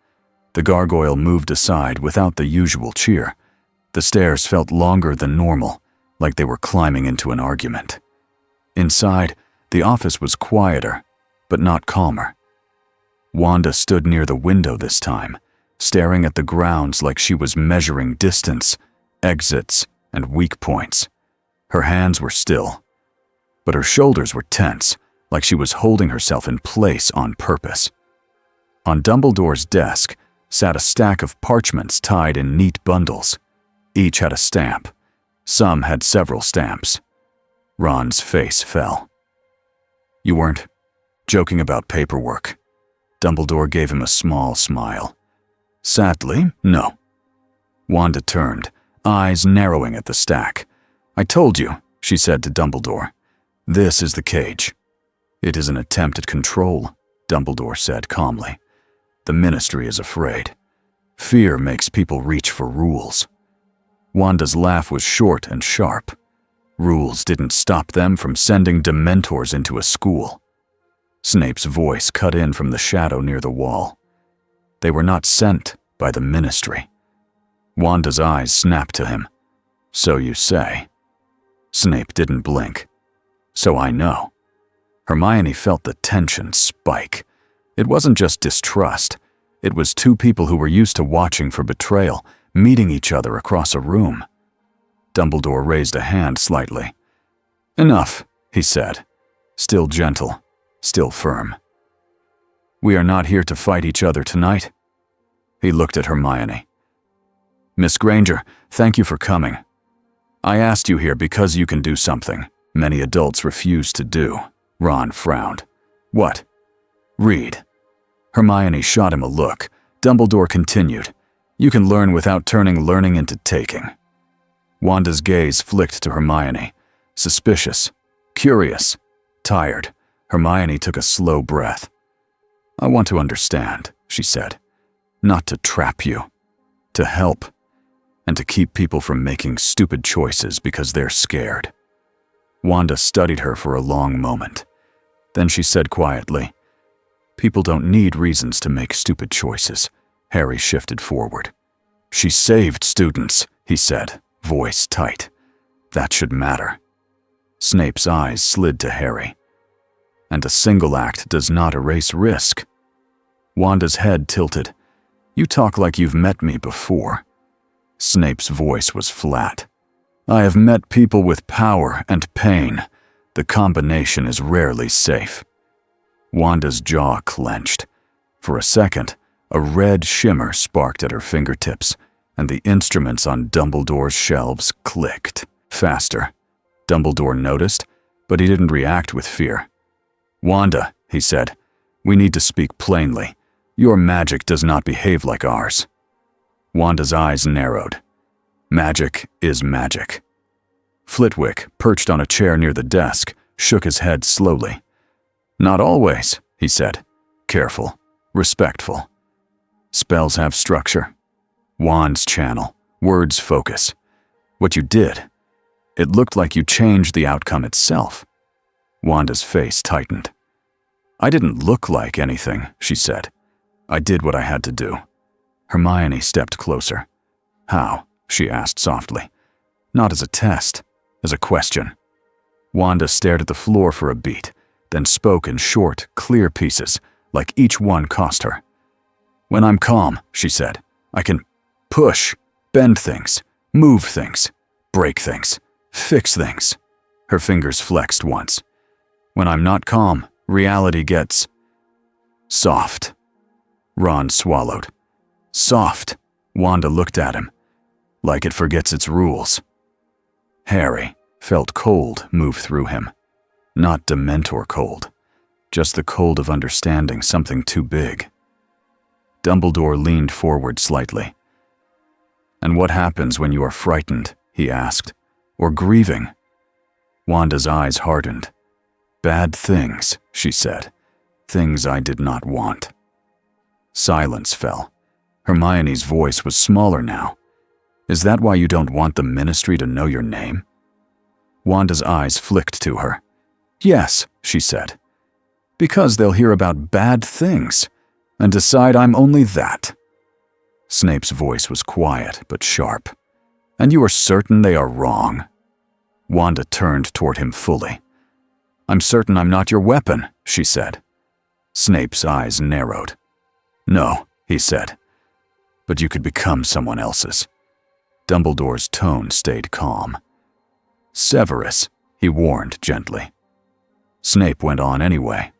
The gargoyle moved aside without the usual cheer. The stairs felt longer than normal, like they were climbing into an argument. Inside, the office was quieter, but not calmer. Wanda stood near the window this time, staring at the grounds like she was measuring distance, exits, and weak points. Her hands were still, but her shoulders were tense, like she was holding herself in place on purpose. On Dumbledore's desk sat a stack of parchments tied in neat bundles. Each had a stamp. Some had several stamps. Ron's face fell. You weren't joking about paperwork? Dumbledore gave him a small smile. Sadly, no. Wanda turned, eyes narrowing at the stack. I told you, she said to Dumbledore. This is the cage. It is an attempt at control, Dumbledore said calmly. The Ministry is afraid. Fear makes people reach for rules. Wanda's laugh was short and sharp. Rules didn't stop them from sending Dementors into a school. Snape's voice cut in from the shadow near the wall. They were not sent by the Ministry. Wanda's eyes snapped to him. So you say. Snape didn't blink. So I know. Hermione felt the tension spike. It wasn't just distrust. It was two people who were used to watching for betrayal, meeting each other across a room. Dumbledore raised a hand slightly. Enough, he said, still gentle, still firm. We are not here to fight each other tonight. He looked at Hermione. Miss Granger, thank you for coming. I asked you here because you can do something many adults refuse to do. Ron frowned. What? Read. Hermione shot him a look. Dumbledore continued. You can learn without turning learning into taking. Wanda's gaze flicked to Hermione. Suspicious, curious, tired. Hermione took a slow breath. I want to understand, she said. Not to trap you. To help. And to keep people from making stupid choices because they're scared. Wanda studied her for a long moment. Then she said quietly, People don't need reasons to make stupid choices. Harry shifted forward. She saved students, he said, voice tight. That should matter. Snape's eyes slid to Harry. And a single act does not erase risk. Wanda's head tilted. You talk like you've met me before. Snape's voice was flat. I have met people with power and pain. The combination is rarely safe. Wanda's jaw clenched. For a second, a red shimmer sparked at her fingertips, and the instruments on Dumbledore's shelves clicked. Faster. Dumbledore noticed, but he didn't react with fear. Wanda, he said, we need to speak plainly. Your magic does not behave like ours. Wanda's eyes narrowed. Magic is magic. Flitwick, perched on a chair near the desk, shook his head slowly. Not always, he said. Careful, respectful. Spells have structure. Wands channel, words focus. What you did, it looked like you changed the outcome itself. Wanda's face tightened. I didn't look like anything, she said. I did what I had to do. Hermione stepped closer. How? She asked softly. Not as a test, as a question. Wanda stared at the floor for a beat, then spoke in short, clear pieces, like each one cost her. When I'm calm, she said, I can push, bend things, move things, break things, fix things. Her fingers flexed once. When I'm not calm, reality gets soft. Ron swallowed. Soft. Wanda looked at him, like it forgets its rules. Harry felt cold move through him. Not Dementor cold, just the cold of understanding something too big. Dumbledore leaned forward slightly. "And what happens when you are frightened?" he asked. "Or grieving?" Wanda's eyes hardened. "Bad things," she said. "Things I did not want." Silence fell. Hermione's voice was smaller now. "Is that why you don't want the Ministry to know your name?" Wanda's eyes flicked to her. "Yes," she said. "Because they'll hear about bad things and decide I'm only that." Snape's voice was quiet but sharp. "And you are certain they are wrong?" Wanda turned toward him fully. "I'm certain I'm not your weapon," she said. Snape's eyes narrowed. "No," he said. "But you could become someone else's." Dumbledore's tone stayed calm. "Severus," he warned gently. Snape went on anyway.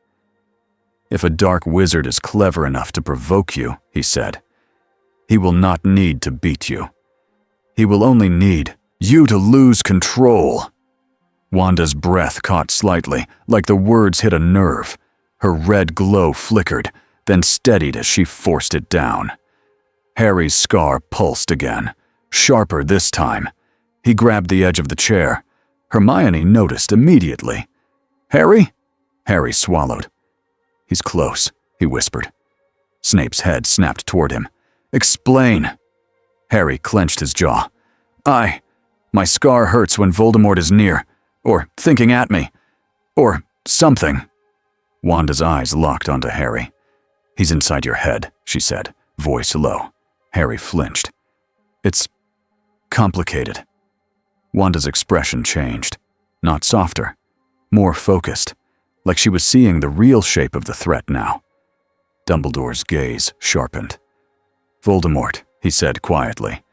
"If a dark wizard is clever enough to provoke you," he said, "he will not need to beat you. He will only need you to lose control." Wanda's breath caught slightly, like the words hit a nerve. Her red glow flickered, then steadied as she forced it down. Harry's scar pulsed again, sharper this time. He grabbed the edge of the chair. Hermione noticed immediately. "Harry?" Harry swallowed. "He's close," he whispered. Snape's head snapped toward him. "Explain." Harry clenched his jaw. My scar hurts when Voldemort is near, or thinking at me, or something." Wanda's eyes locked onto Harry. "He's inside your head," she said, voice low. Harry flinched. "It's complicated." Wanda's expression changed, not softer, more focused, like she was seeing the real shape of the threat now. Dumbledore's gaze sharpened. "Voldemort," he said quietly.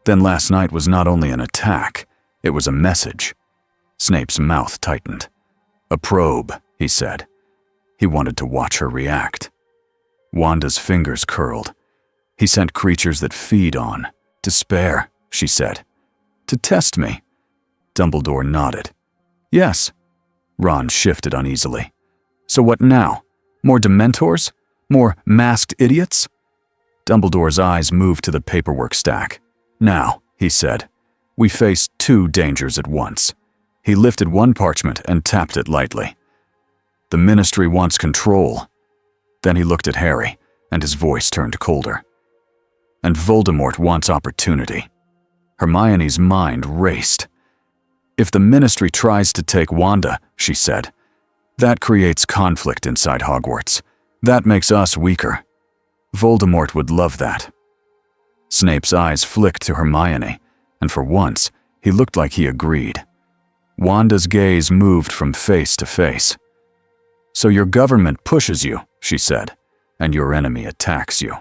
"Then last night was not only an attack, it was a message." Snape's mouth tightened. "A probe," he said. He wanted to watch her react. Wanda's fingers curled. "He sent creatures that feed on. Despair," she said. "To test me." Dumbledore nodded. "Yes." Ron shifted uneasily. "So what now? More Dementors? More masked idiots?" Dumbledore's eyes moved to the paperwork stack. "Now," he said, "we face two dangers at once." He lifted one parchment and tapped it lightly. "The Ministry wants control." Then he looked at Harry, and his voice turned colder. "And Voldemort wants opportunity." Hermione's mind raced. "If the Ministry tries to take Wanda," she said, "that creates conflict inside Hogwarts. That makes us weaker. Voldemort would love that." Snape's eyes flicked to Hermione, and for once, he looked like he agreed. Wanda's gaze moved from face to face. "So your government pushes you," she said, "and your enemy attacks you."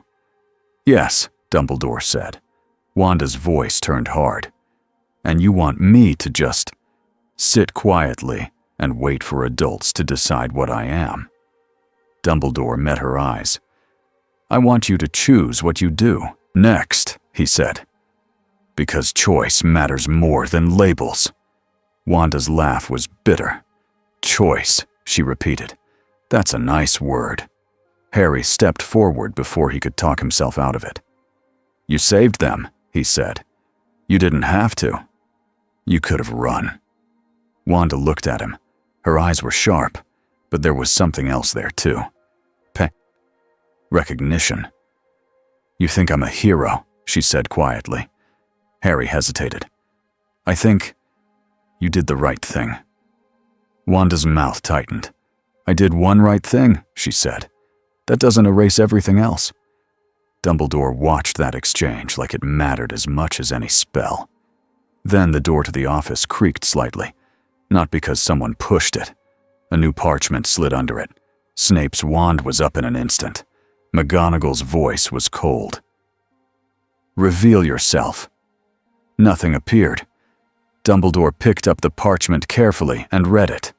"Yes," Dumbledore said. Wanda's voice turned hard. "And you want me to just sit quietly and wait for adults to decide what I am." Dumbledore met her eyes. "I want you to choose what you do next," he said. "Because choice matters more than labels." Wanda's laugh was bitter. "Choice," she repeated. "That's a nice word." Harry stepped forward before he could talk himself out of it. "You saved them," he said. "You didn't have to. You could have run." Wanda looked at him. Her eyes were sharp, but there was something else there too. Recognition. "You think I'm a hero," she said quietly. Harry hesitated. "I think you did the right thing." Wanda's mouth tightened. "I did one right thing," she said. "That doesn't erase everything else." Dumbledore watched that exchange like it mattered as much as any spell. Then the door to the office creaked slightly, not because someone pushed it. A new parchment slid under it. Snape's wand was up in an instant. McGonagall's voice was cold. "Reveal yourself." Nothing appeared. Dumbledore picked up the parchment carefully and read it.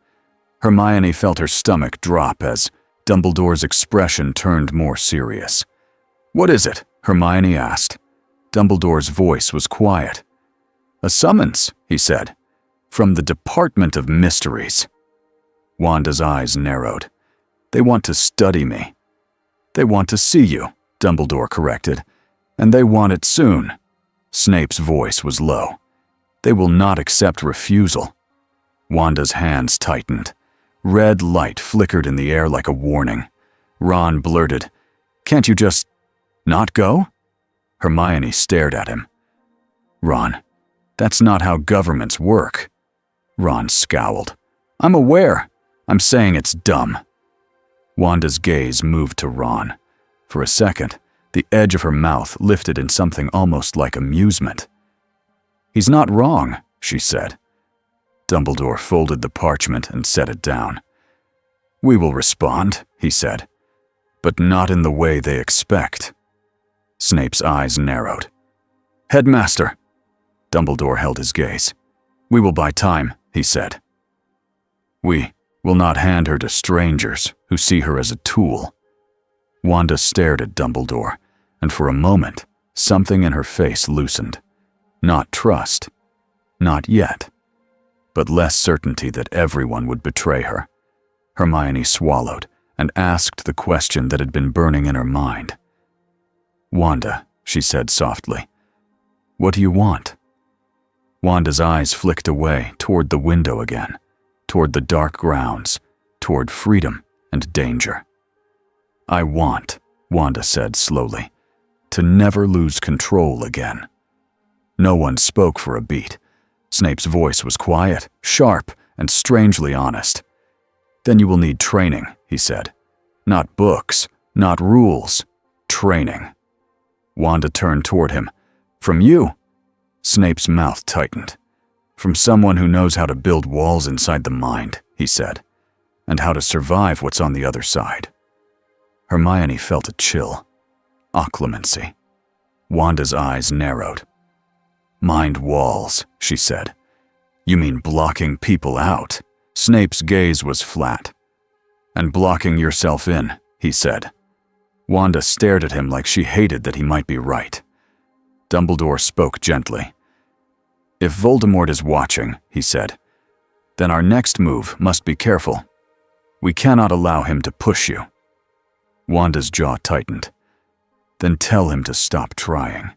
Hermione felt her stomach drop as Dumbledore's expression turned more serious. "What is it?" Hermione asked. Dumbledore's voice was quiet. "A summons," he said, "from the Department of Mysteries." Wanda's eyes narrowed. They want to study me. They want to see you, Dumbledore corrected. And they want it soon. Snape's voice was low. They will not accept refusal. Wanda's hands tightened. Red light flickered in the air like a warning. Ron blurted, "Can't you just not go?" Hermione stared at him. "Ron, that's not how governments work." Ron scowled. "I'm aware. I'm saying it's dumb." Wanda's gaze moved to Ron. For a second, the edge of her mouth lifted in something almost like amusement. "He's not wrong," she said. Dumbledore folded the parchment and set it down. "We will respond," he said, "but not in the way they expect." Snape's eyes narrowed. "Headmaster." Dumbledore held his gaze. "We will buy time," he said. "We will not hand her to strangers who see her as a tool." Wanda stared at Dumbledore, and for a moment, something in her face loosened. Not trust. Not yet. But less certainty that everyone would betray her. Hermione swallowed and asked the question that had been burning in her mind. "Wanda," she said softly, "what do you want?" Wanda's eyes flicked away toward the window again, toward the dark grounds, toward freedom and danger. "I want," Wanda said slowly, "to never lose control again." No one spoke for a beat. Snape's voice was quiet, sharp, and strangely honest. "Then you will need training," he said. "Not books, not rules. Training." Wanda turned toward him. "From you?" Snape's mouth tightened. "From someone who knows how to build walls inside the mind," he said, "and how to survive what's on the other side." Hermione felt a chill. Occlumency. Wanda's eyes narrowed. "Mind walls," she said. "You mean blocking people out?" Snape's gaze was flat. "And blocking yourself in," he said. Wanda stared at him like she hated that he might be right. Dumbledore spoke gently. "If Voldemort is watching," he said, "then our next move must be careful. We cannot allow him to push you." Wanda's jaw tightened. "Then tell him to stop trying."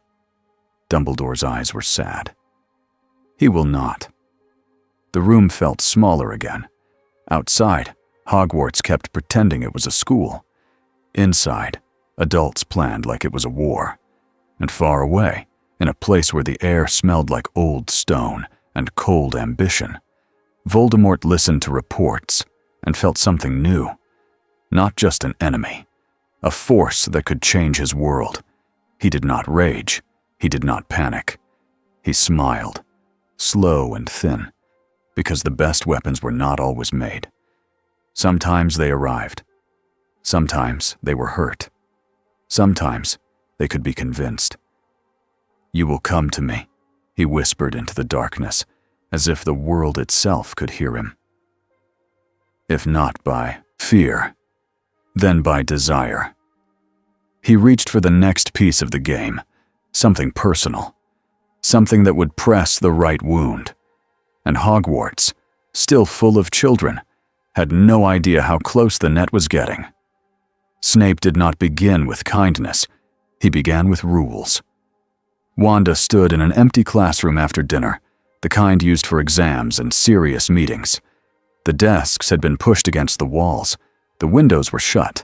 Dumbledore's eyes were sad. "He will not." The room felt smaller again. Outside, Hogwarts kept pretending it was a school. Inside, adults planned like it was a war. And far away, in a place where the air smelled like old stone and cold ambition, Voldemort listened to reports and felt something new. Not just an enemy, a force that could change his world. He did not rage. He did not panic. He smiled, slow and thin, because the best weapons were not always made. Sometimes they arrived. Sometimes they were hurt. Sometimes they could be convinced. "You will come to me," he whispered into the darkness, as if the world itself could hear him. If not by fear, then by desire. He reached for the next piece of the game, something personal, something that would press the right wound. And Hogwarts, still full of children, had no idea how close the net was getting. Snape did not begin with kindness. He began with rules. Wanda stood in an empty classroom after dinner, the kind used for exams and serious meetings. The desks had been pushed against the walls. The windows were shut.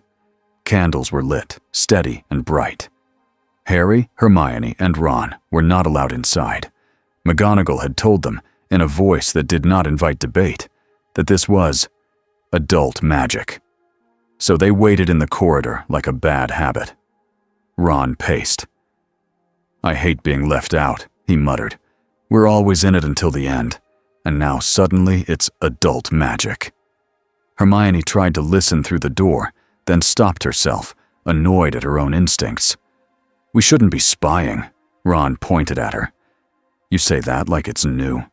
Candles were lit, steady and bright. Harry, Hermione, and Ron were not allowed inside. McGonagall had told them, in a voice that did not invite debate, that this was adult magic. So they waited in the corridor like a bad habit. Ron paced. "I hate being left out," he muttered. "We're always in it until the end, and now suddenly it's adult magic." Hermione tried to listen through the door, then stopped herself, annoyed at her own instincts. "We shouldn't be spying," Ron pointed at her. "You say that like it's new."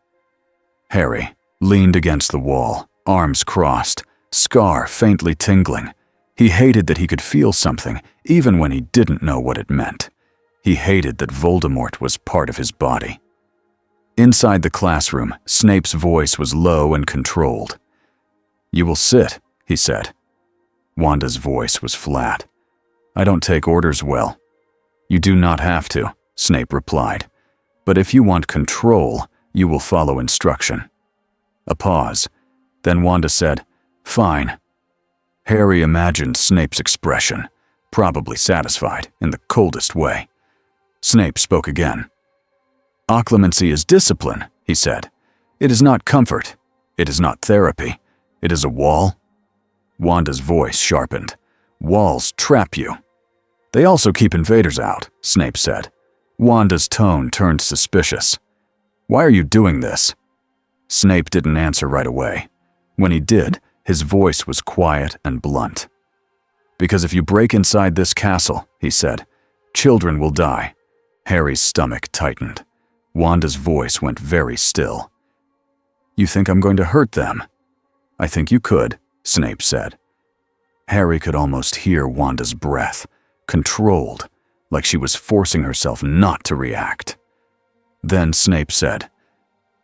Harry leaned against the wall, arms crossed, scar faintly tingling. He hated that he could feel something, even when he didn't know what it meant. He hated that Voldemort was part of his body. Inside the classroom, Snape's voice was low and controlled. "You will sit," he said. Wanda's voice was flat. "I don't take orders well." "You do not have to," Snape replied. "But if you want control, you will follow instruction." A pause. Then Wanda said, "Fine." Harry imagined Snape's expression, probably satisfied in the coldest way. Snape spoke again. "Occlumency is discipline," he said. "It is not comfort. It is not therapy. It is a wall." Wanda's voice sharpened. "Walls trap you." "They also keep invaders out," Snape said. Wanda's tone turned suspicious. "Why are you doing this?" Snape didn't answer right away. When he did, his voice was quiet and blunt. "Because if you break inside this castle," he said, "children will die." Harry's stomach tightened. Wanda's voice went very still. "You think I'm going to hurt them?" "I think you could," Snape said. Harry could almost hear Wanda's breath, controlled, like she was forcing herself not to react. Then Snape said,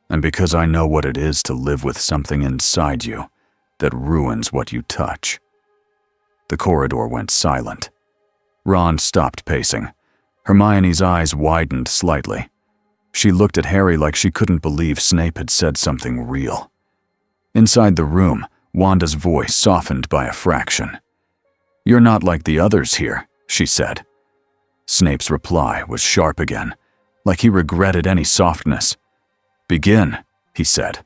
"And because I know what it is to live with something inside you that ruins what you touch." The corridor went silent. Ron stopped pacing. Hermione's eyes widened slightly. She looked at Harry like she couldn't believe Snape had said something real. Inside the room, Wanda's voice softened by a fraction. "You're not like the others here," she said. Snape's reply was sharp again, like he regretted any softness. "Begin," he said.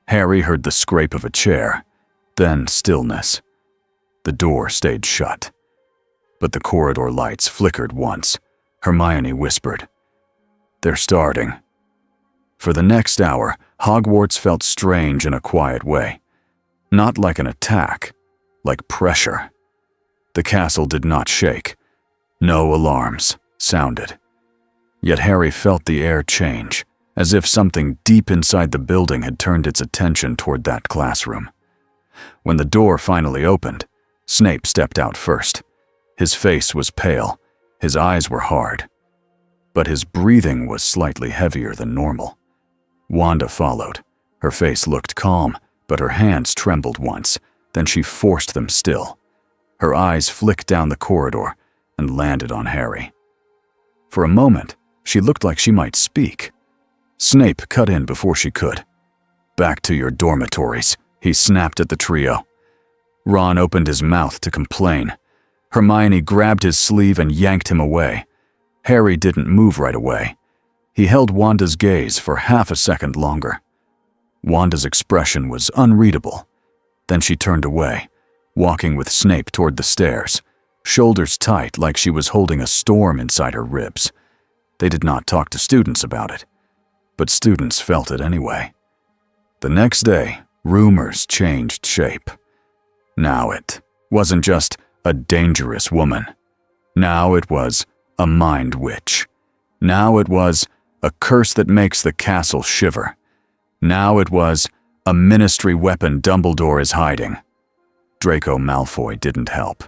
Harry heard the scrape of a chair, then stillness. The door stayed shut. But the corridor lights flickered once. Hermione whispered, "They're starting." For the next hour, Hogwarts felt strange in a quiet way. Not like an attack, like pressure. The castle did not shake. No alarms sounded. Yet Harry felt the air change, as if something deep inside the building had turned its attention toward that classroom. When the door finally opened, Snape stepped out first. His face was pale, his eyes were hard, but his breathing was slightly heavier than normal. Wanda followed. Her face looked calm, but her hands trembled once, then she forced them still. Her eyes flicked down the corridor and landed on Harry. For a moment, she looked like she might speak. Snape cut in before she could. "Back to your dormitories," he snapped at the trio. Ron opened his mouth to complain. Hermione grabbed his sleeve and yanked him away. Harry didn't move right away. He held Wanda's gaze for half a second longer. Wanda's expression was unreadable. Then she turned away, walking with Snape toward the stairs, shoulders tight like she was holding a storm inside her ribs. They did not talk to students about it, but students felt it anyway. The next day, rumors changed shape. Now it wasn't just a dangerous woman. Now it was a mind witch. Now it was a curse that makes the castle shiver. Now it was a ministry weapon Dumbledore is hiding. Draco Malfoy didn't help.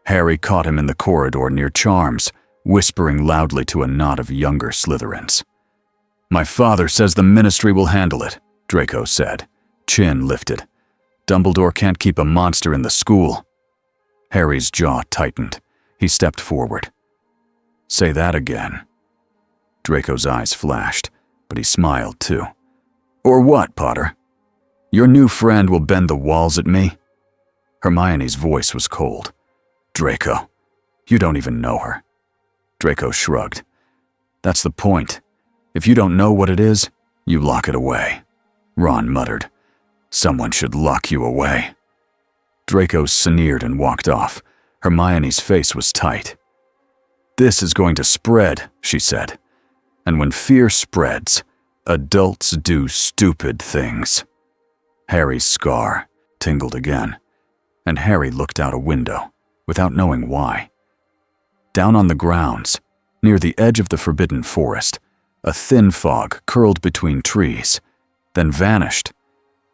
Harry caught him in the corridor near Charms, whispering loudly to a knot of younger Slytherins. "My father says the ministry will handle it," Draco said, chin lifted. "Dumbledore can't keep a monster in the school." Harry's jaw tightened. He stepped forward. "Say that again." Draco's eyes flashed, but he smiled too. "Or what, Potter? Your new friend will bend the walls at me?" Hermione's voice was cold. "Draco, you don't even know her." Draco shrugged. "That's the point. If you don't know what it is, you lock it away." Ron muttered, "Someone should lock you away." Draco sneered and walked off. Hermione's face was tight. "This is going to spread," she said. "And when fear spreads, adults do stupid things." Harry's scar tingled again, and Harry looked out a window, without knowing why. Down on the grounds, near the edge of the forbidden forest, a thin fog curled between trees, then vanished.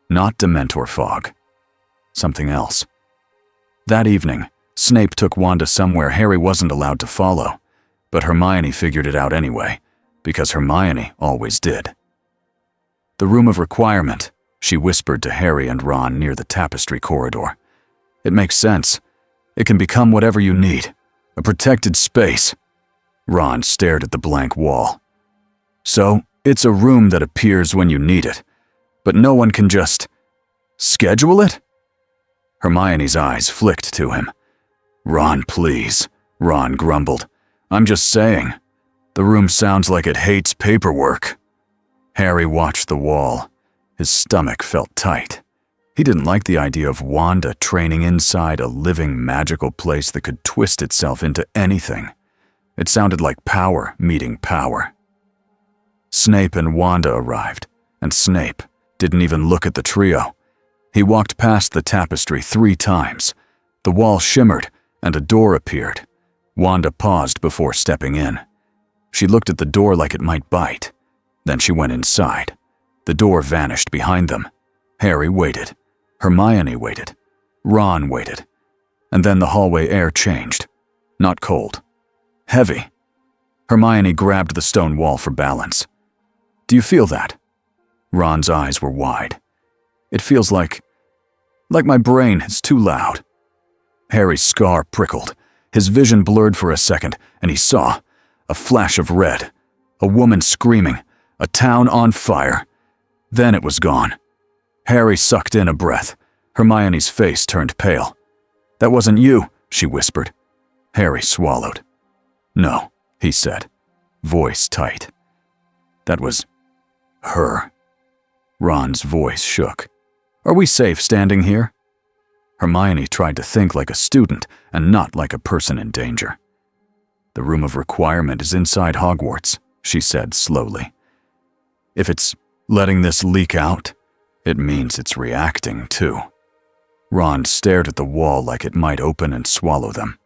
Not Dementor fog. Something else. That evening, Snape took Wanda somewhere Harry wasn't allowed to follow, but Hermione figured it out anyway, because Hermione always did. "The room of requirement," she whispered to Harry and Ron near the tapestry corridor. "It makes sense. It can become whatever you need. A protected space. Ron stared at the blank wall. So, it's a room that appears when you need it, but no one can just schedule it? Hermione's eyes flicked to him. Ron, please, Ron grumbled. I'm just saying. The room sounds like it hates paperwork. Harry watched the wall. His stomach felt tight. He didn't like the idea of Wanda training inside a living magical place that could twist itself into anything. It sounded like power meeting power. Snape and Wanda arrived, and Snape didn't even look at the trio. He walked past the tapestry 3 times. The wall shimmered, and a door appeared. Wanda paused before stepping in. She looked at the door like it might bite. Then she went inside. The door vanished behind them. Harry waited. Hermione waited. Ron waited. And then the hallway air changed. Not cold. Heavy. Hermione grabbed the stone wall for balance. Do you feel that? Ron's eyes were wide. It feels like my brain is too loud. Harry's scar prickled. His vision blurred for a second, and he saw a flash of red, a woman screaming, a town on fire. Then it was gone. Harry sucked in a breath. Hermione's face turned pale. That wasn't you, she whispered. Harry swallowed. No, he said, voice tight. That was her. Ron's voice shook. Are we safe standing here? Hermione tried to think like a student and not like a person in danger. The room of requirement is inside Hogwarts, she said slowly. If it's letting this leak out, it means it's reacting too. Ron stared at the wall like it might open and swallow them.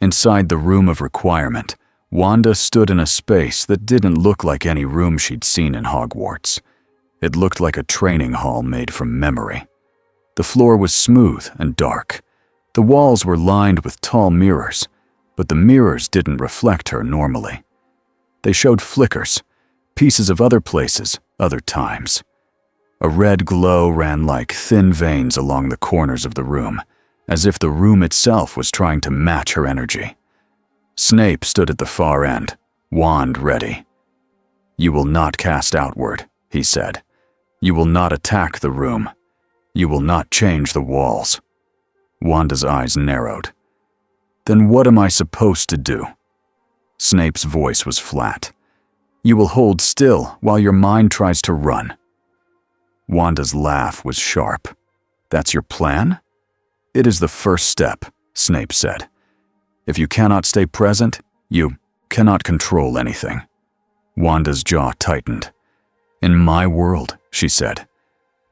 Inside the room of requirement, Wanda stood in a space that didn't look like any room she'd seen in Hogwarts. It looked like a training hall made from memory. The floor was smooth and dark. The walls were lined with tall mirrors, but the mirrors didn't reflect her normally. They showed flickers, pieces of other places, other times. A red glow ran like thin veins along the corners of the room, as if the room itself was trying to match her energy. Snape stood at the far end, wand ready. You will not cast outward, he said. You will not attack the room. You will not change the walls. Wanda's eyes narrowed. Then what am I supposed to do? Snape's voice was flat. You will hold still while your mind tries to run. Wanda's laugh was sharp. That's your plan? It is the first step, Snape said. If you cannot stay present, you cannot control anything. Wanda's jaw tightened. In my world, she said,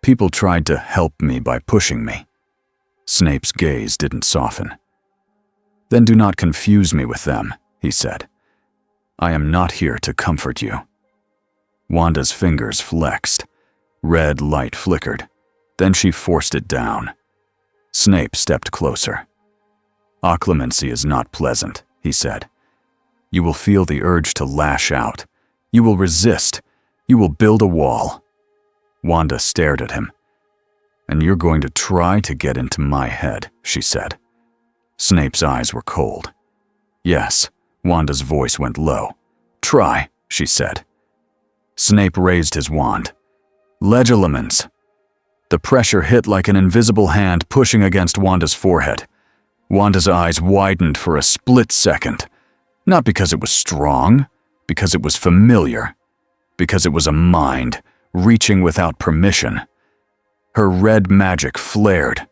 people tried to help me by pushing me. Snape's gaze didn't soften. Then do not confuse me with them, he said. I am not here to comfort you. Wanda's fingers flexed. Red light flickered. Then she forced it down. Snape stepped closer. Occlumency is not pleasant, he said. You will feel the urge to lash out. You will resist. You will build a wall. Wanda stared at him. And you're going to try to get into my head, she said. Snape's eyes were cold. Yes, Wanda's voice went low. Try, she said. Snape raised his wand. Legilimens. The pressure hit like an invisible hand pushing against Wanda's forehead. Wanda's eyes widened for a split second. Not because it was strong, because it was familiar. Because it was a mind, reaching without permission. Her red magic flared,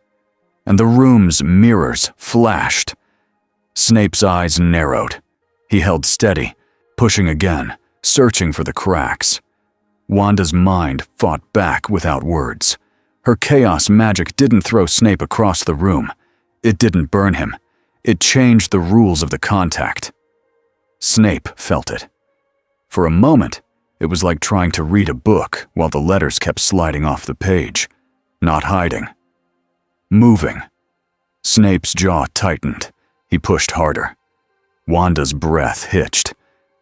and the room's mirrors flashed. Snape's eyes narrowed. He held steady, pushing again, searching for the cracks. Wanda's mind fought back without words. Her chaos magic didn't throw Snape across the room. It didn't burn him. It changed the rules of the contact. Snape felt it. For a moment, it was like trying to read a book while the letters kept sliding off the page. Not hiding. Moving. Snape's jaw tightened. He pushed harder. Wanda's breath hitched.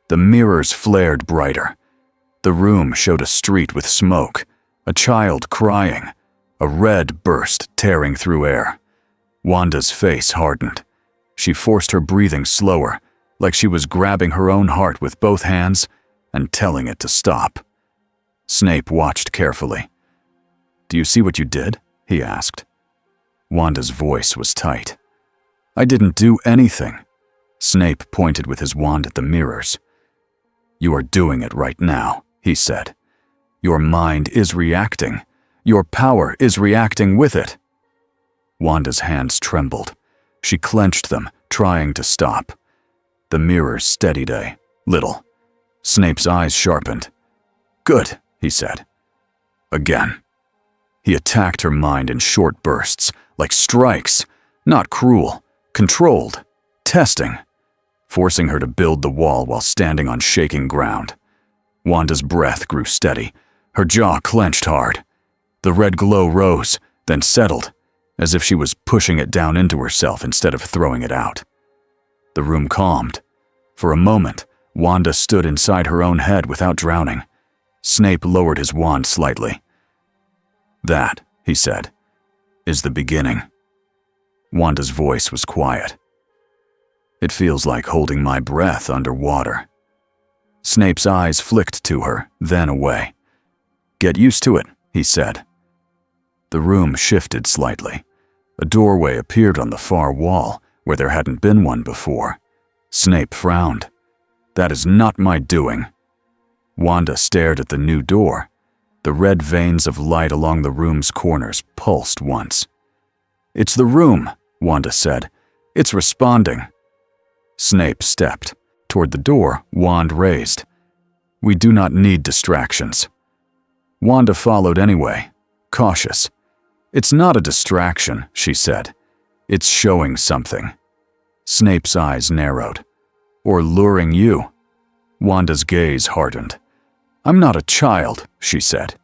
The mirrors flared brighter. The room showed a street with smoke, a child crying, a red burst tearing through air. Wanda's face hardened. She forced her breathing slower, like she was grabbing her own heart with both hands and telling it to stop. Snape watched carefully. "Do you see what you did?" he asked. Wanda's voice was tight. "I didn't do anything." Snape pointed with his wand at the mirrors. "You are doing it right now," he said. "Your mind is reacting. Your power is reacting with it." Wanda's hands trembled. She clenched them, trying to stop. The mirrors steadied a little. Snape's eyes sharpened. "Good," he said. Again. He attacked her mind in short bursts, like strikes, not cruel, controlled, testing, forcing her to build the wall while standing on shaking ground. Wanda's breath grew steady, her jaw clenched hard. The red glow rose, then settled, as if she was pushing it down into herself instead of throwing it out. The room calmed. For a moment, Wanda stood inside her own head without drowning. Snape lowered his wand slightly. "That," he said, "is the beginning." Wanda's voice was quiet. "It feels like holding my breath underwater." Snape's eyes flicked to her, then away. "Get used to it," he said. The room shifted slightly. A doorway appeared on the far wall, where there hadn't been one before. Snape frowned. "That is not my doing." Wanda stared at the new door. The red veins of light along the room's corners pulsed once. "It's the room," Wanda said. "It's responding." Snape stepped. Toward the door, wand raised. "We do not need distractions." Wanda followed anyway, cautious. "It's not a distraction," she said. "It's showing something." Snape's eyes narrowed. "Or luring you." Wanda's gaze hardened. "I'm not a child," she said.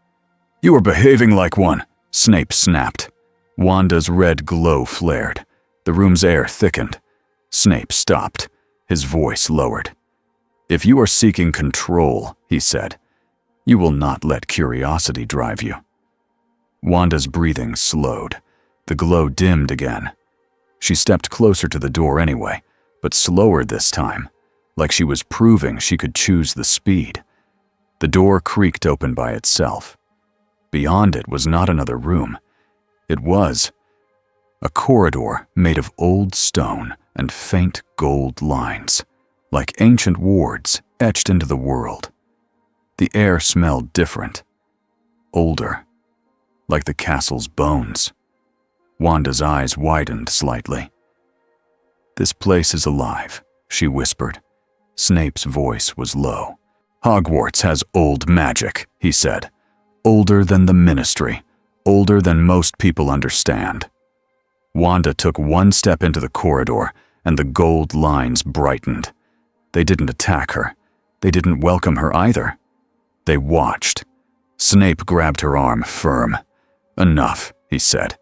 "You are behaving like one," Snape snapped. Wanda's red glow flared. The room's air thickened. Snape stopped. His voice lowered. "If you are seeking control," he said, "you will not let curiosity drive you." Wanda's breathing slowed. The glow dimmed again. She stepped closer to the door anyway, but slower this time, like she was proving she could choose the speed. The door creaked open by itself. Beyond it was not another room. It was a corridor made of old stone and faint gold lines, like ancient wards etched into the world. The air smelled different, older, like the castle's bones. Wanda's eyes widened slightly. "This place is alive," she whispered. Snape's voice was low. "Hogwarts has old magic," he said. "Older than the Ministry, older than most people understand." Wanda took one step into the corridor, and the gold lines brightened. They didn't attack her. They didn't welcome her either. They watched. Snape grabbed her arm firm. "Enough," he said.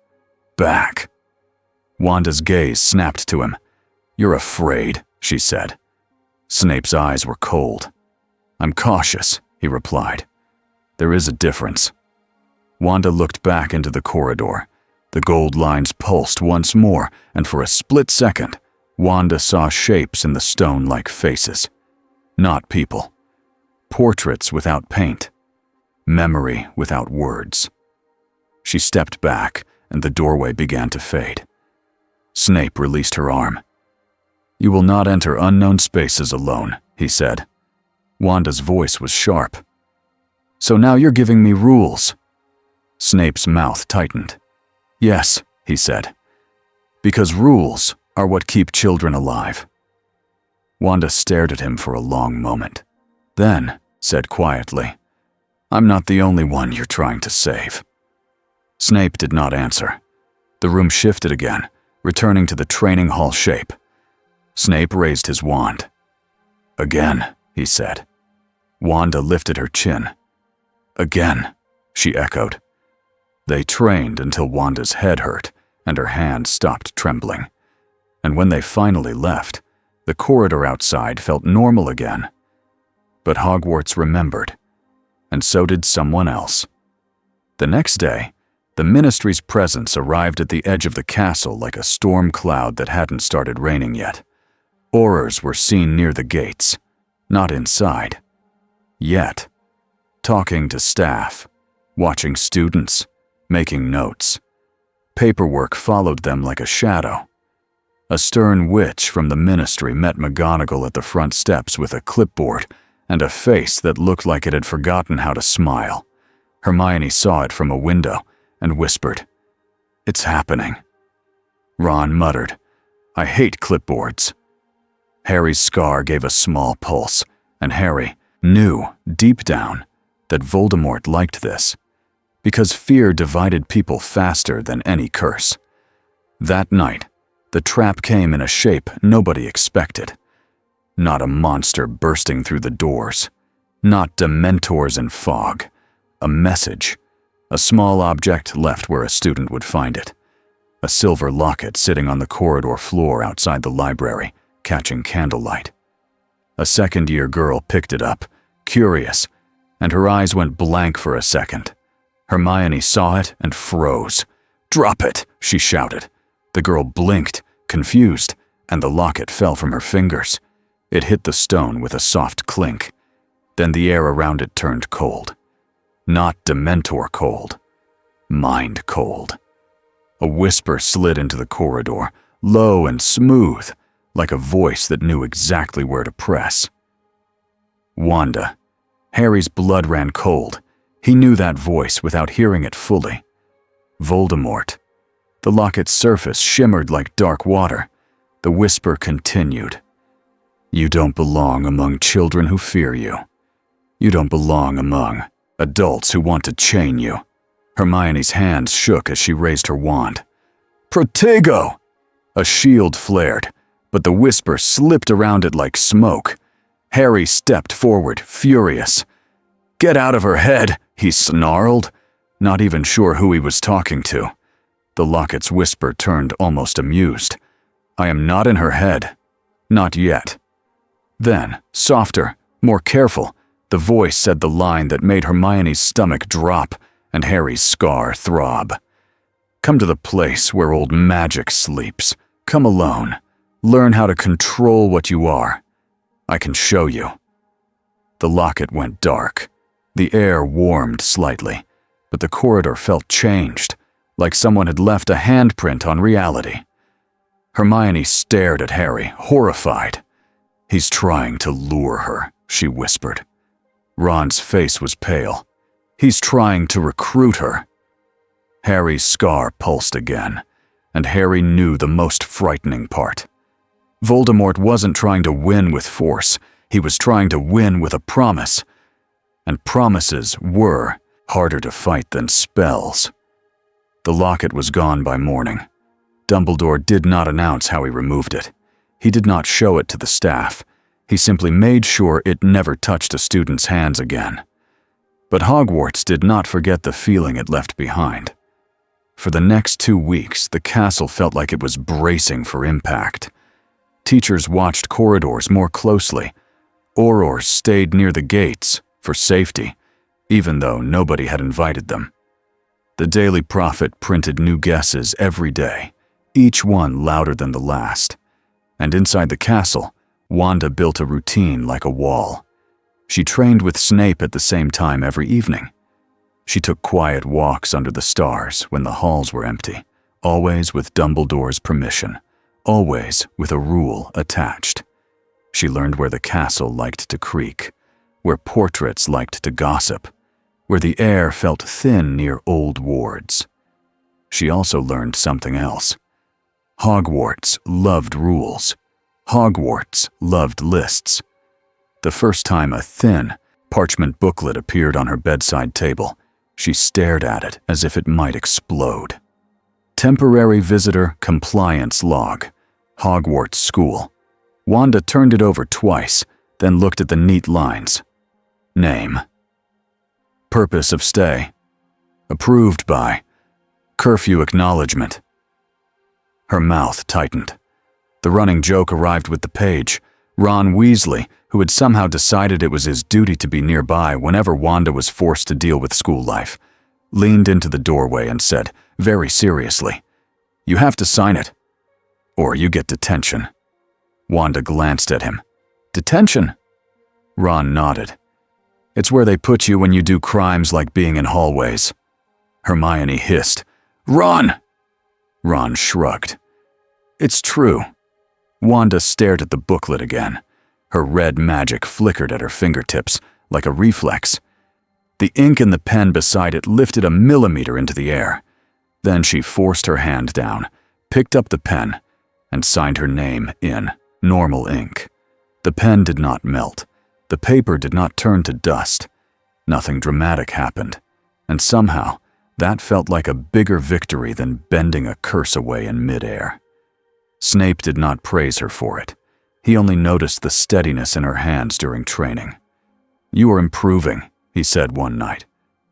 "Back." Wanda's gaze snapped to him. "You're afraid," she said. Snape's eyes were cold. "I'm cautious," he replied. "There is a difference." Wanda looked back into the corridor. The gold lines pulsed once more, and for a split second, Wanda saw shapes in the stone like faces. Not people. Portraits without paint. Memory without words. She stepped back, and the doorway began to fade. Snape released her arm. "You will not enter unknown spaces alone," he said. Wanda's voice was sharp. "So now you're giving me rules." Snape's mouth tightened. "Yes," he said. "Because rules are what keep children alive." Wanda stared at him for a long moment. Then said quietly, "I'm not the only one you're trying to save." Snape did not answer. The room shifted again, returning to the training hall shape. Snape raised his wand. "Again," he said. Wanda lifted her chin. "Again," she echoed. They trained until Wanda's head hurt and her hand stopped trembling. And when they finally left, the corridor outside felt normal again. But Hogwarts remembered, and so did someone else. The next day, The Ministry's presence arrived at the edge of the castle like a storm cloud that hadn't started raining yet. Aurors were seen near the gates, not inside. Yet. Talking to staff, watching students, making notes. Paperwork followed them like a shadow. A stern witch from the Ministry met McGonagall at the front steps with a clipboard and a face that looked like it had forgotten how to smile. Hermione saw it from a window and whispered, "It's happening." Ron muttered, "I hate clipboards." Harry's scar gave a small pulse, and Harry knew, deep down, that Voldemort liked this, because fear divided people faster than any curse. That night, the trap came in a shape nobody expected. Not a monster bursting through the doors, not Dementors in fog. A message, a small object left where a student would find it. A silver locket sitting on the corridor floor outside the library, catching candlelight. A second-year girl picked it up, curious, and her eyes went blank for a second. Hermione saw it and froze. "Drop it!" she shouted. The girl blinked, confused, and the locket fell from her fingers. It hit the stone with a soft clink. Then the air around it turned cold. Not Dementor cold. Mind cold. A whisper slid into the corridor, low and smooth, like a voice that knew exactly where to press. Wanda. Harry's blood ran cold. He knew that voice without hearing it fully. Voldemort. The locket's surface shimmered like dark water. The whisper continued. "You don't belong among children who fear you. You don't belong among adults who want to chain you." Hermione's hands shook as she raised her wand. "Protego!" A shield flared, but the whisper slipped around it like smoke. Harry stepped forward, furious. "Get out of her head," he snarled, not even sure who he was talking to. The locket's whisper turned almost amused. "I am not in her head. Not yet." Then, softer, more careful, the voice said the line that made Hermione's stomach drop and Harry's scar throb. "Come to the place where old magic sleeps. Come alone. Learn how to control what you are. I can show you." The locket went dark. The air warmed slightly, but the corridor felt changed, like someone had left a handprint on reality. Hermione stared at Harry, horrified. "He's trying to lure her," she whispered. Ron's face was pale. "He's trying to recruit her." Harry's scar pulsed again, and Harry knew the most frightening part. Voldemort wasn't trying to win with force. He was trying to win with a promise. And promises were harder to fight than spells. The locket was gone by morning. Dumbledore did not announce how he removed it. He did not show it to the staff. He simply made sure it never touched a student's hands again. But Hogwarts did not forget the feeling it left behind. For the next 2 weeks, the castle felt like it was bracing for impact. Teachers watched corridors more closely. Aurors stayed near the gates for safety, even though nobody had invited them. The Daily Prophet printed new guesses every day, each one louder than the last. And inside the castle, Wanda built a routine like a wall. She trained with Snape at the same time every evening. She took quiet walks under the stars when the halls were empty, always with Dumbledore's permission, always with a rule attached. She learned where the castle liked to creak, where portraits liked to gossip, where the air felt thin near old wards. She also learned something else. Hogwarts loved rules. Hogwarts loved lists. The first time a thin, parchment booklet appeared on her bedside table, she stared at it as if it might explode. Temporary Visitor Compliance Log, Hogwarts School. Wanda turned it over twice, then looked at the neat lines. Name. Purpose of stay. Approved by. Curfew acknowledgement. Her mouth tightened. The running joke arrived with the page. Ron Weasley, who had somehow decided it was his duty to be nearby whenever Wanda was forced to deal with school life, leaned into the doorway and said, very seriously, "You have to sign it, or you get detention." Wanda glanced at him. "Detention?" Ron nodded. "It's where they put you when you do crimes like being in hallways." Hermione hissed, "Ron!" Ron shrugged. "It's true." Wanda stared at the booklet again. Her red magic flickered at her fingertips, like a reflex. The ink in the pen beside it lifted a millimeter into the air. Then she forced her hand down, picked up the pen, and signed her name in normal ink. The pen did not melt. The paper did not turn to dust. Nothing dramatic happened, and somehow that felt like a bigger victory than bending a curse away in midair. Snape did not praise her for it. He only noticed the steadiness in her hands during training. "You are improving," he said one night,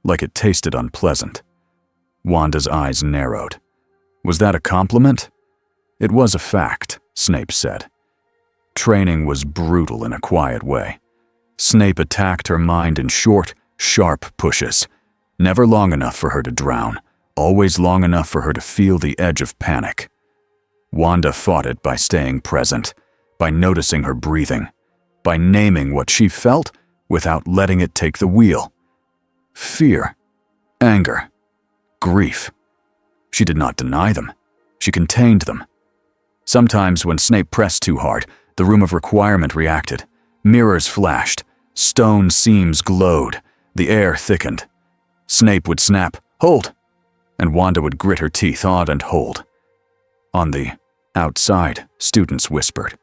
like it tasted unpleasant. Wanda's eyes narrowed. Was that a compliment? It was a fact, Snape said. Training was brutal in a quiet way. Snape attacked her mind in short, sharp pushes. Never long enough for her to drown, always long enough for her to feel the edge of panic. Wanda fought it by staying present, by noticing her breathing, by naming what she felt without letting it take the wheel. Fear, anger, grief. She did not deny them. She contained them. Sometimes when Snape pressed too hard, the room of requirement reacted. Mirrors flashed, stone seams glowed, the air thickened. Snape would snap, "Hold!" and Wanda would grit her teeth, awed and hold. On the outside, students whispered.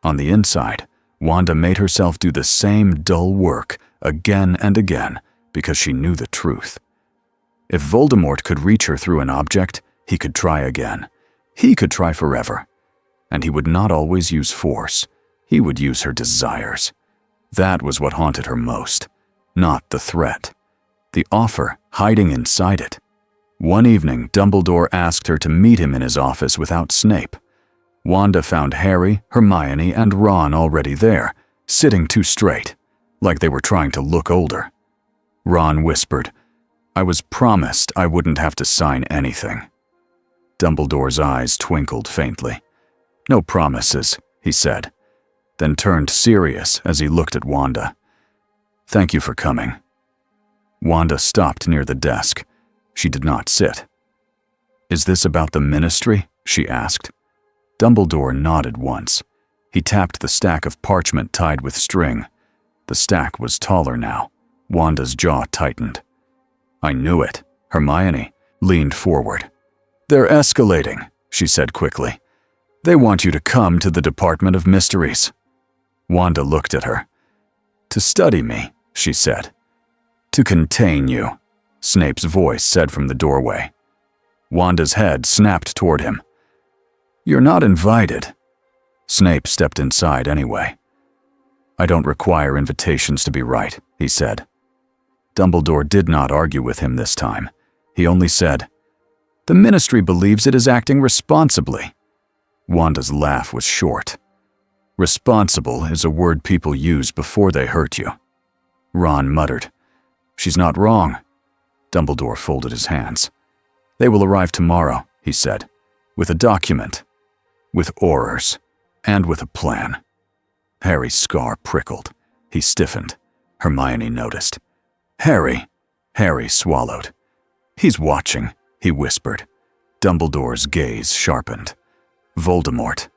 On the inside, Wanda made herself do the same dull work again and again because she knew the truth. If Voldemort could reach her through an object, he could try again. He could try forever. And he would not always use force. He would use her desires. That was what haunted her most, not the threat. The offer hiding inside it. One evening, Dumbledore asked her to meet him in his office without Snape. Wanda found Harry, Hermione, and Ron already there, sitting too straight, like they were trying to look older. Ron whispered, "I was promised I wouldn't have to sign anything." Dumbledore's eyes twinkled faintly. "No promises," he said, then turned serious as he looked at Wanda. "Thank you for coming." Wanda stopped near the desk. She did not sit. "Is this about the ministry?" she asked. Dumbledore nodded once. He tapped the stack of parchment tied with string. The stack was taller now. Wanda's jaw tightened. "I knew it." Hermione leaned forward. "They're escalating," she said quickly. "They want you to come to the Department of Mysteries." Wanda looked at her. "To study me," she said. "To contain you," Snape's voice said from the doorway. Wanda's head snapped toward him. "You're not invited." Snape stepped inside anyway. "I don't require invitations to be right," he said. Dumbledore did not argue with him this time. He only said, "The ministry believes it is acting responsibly." Wanda's laugh was short. "Responsible is a word people use before they hurt you." Ron muttered, "She's not wrong." Dumbledore folded his hands. "They will arrive tomorrow," he said, "with a document, with orders, and with a plan." Harry's scar prickled. He stiffened. Hermione noticed. "Harry," Harry swallowed. "He's watching," he whispered. Dumbledore's gaze sharpened. "Voldemort."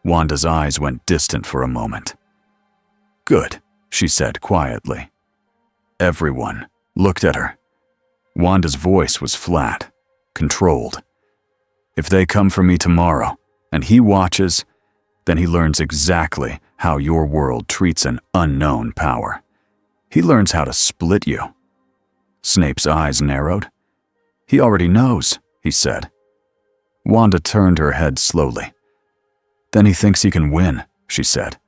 Wanda's eyes went distant for a moment. "Good," she said quietly. Everyone looked at her. Wanda's voice was flat, controlled. "If they come for me tomorrow, and he watches, then he learns exactly how your world treats an unknown power. He learns how to split you." Snape's eyes narrowed. "He already knows," he said. Wanda turned her head slowly. "Then he thinks he can win," she said.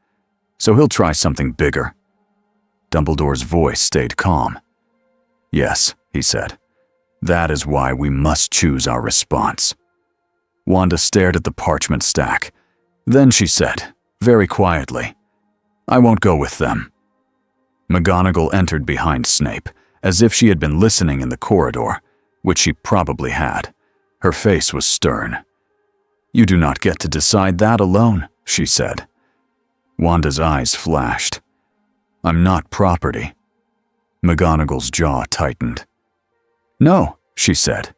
"So he'll try something bigger." Dumbledore's voice stayed calm. "Yes," he said. "That is why we must choose our response." Wanda stared at the parchment stack. Then she said, very quietly, "I won't go with them." McGonagall entered behind Snape, as if she had been listening in the corridor, which she probably had. Her face was stern. "You do not get to decide that alone," she said. Wanda's eyes flashed. "I'm not property." McGonagall's jaw tightened. "No," she said.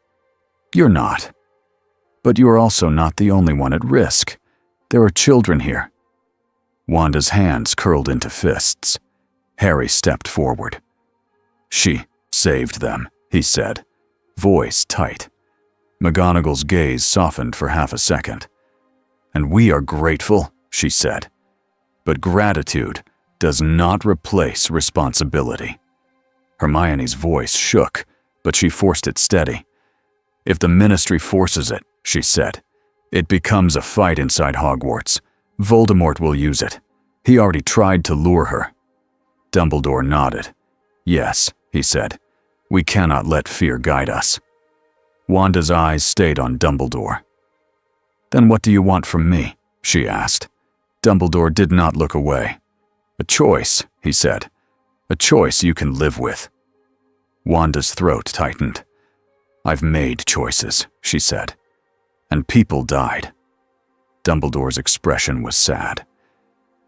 "You're not. But you are also not the only one at risk. There are children here." Wanda's hands curled into fists. Harry stepped forward. "She saved them," he said, voice tight. McGonagall's gaze softened for half a second. "And we are grateful," she said. "But gratitude does not replace responsibility." Hermione's voice shook, but she forced it steady. "If the Ministry forces it," she said, "it becomes a fight inside Hogwarts. Voldemort will use it. He already tried to lure her." Dumbledore nodded. "Yes," he said. "We cannot let fear guide us." Wanda's eyes stayed on Dumbledore. "Then what do you want from me?" she asked. Dumbledore did not look away. "A choice," he said. "A choice you can live with." Wanda's throat tightened. "I've made choices," she said. "And people died." Dumbledore's expression was sad.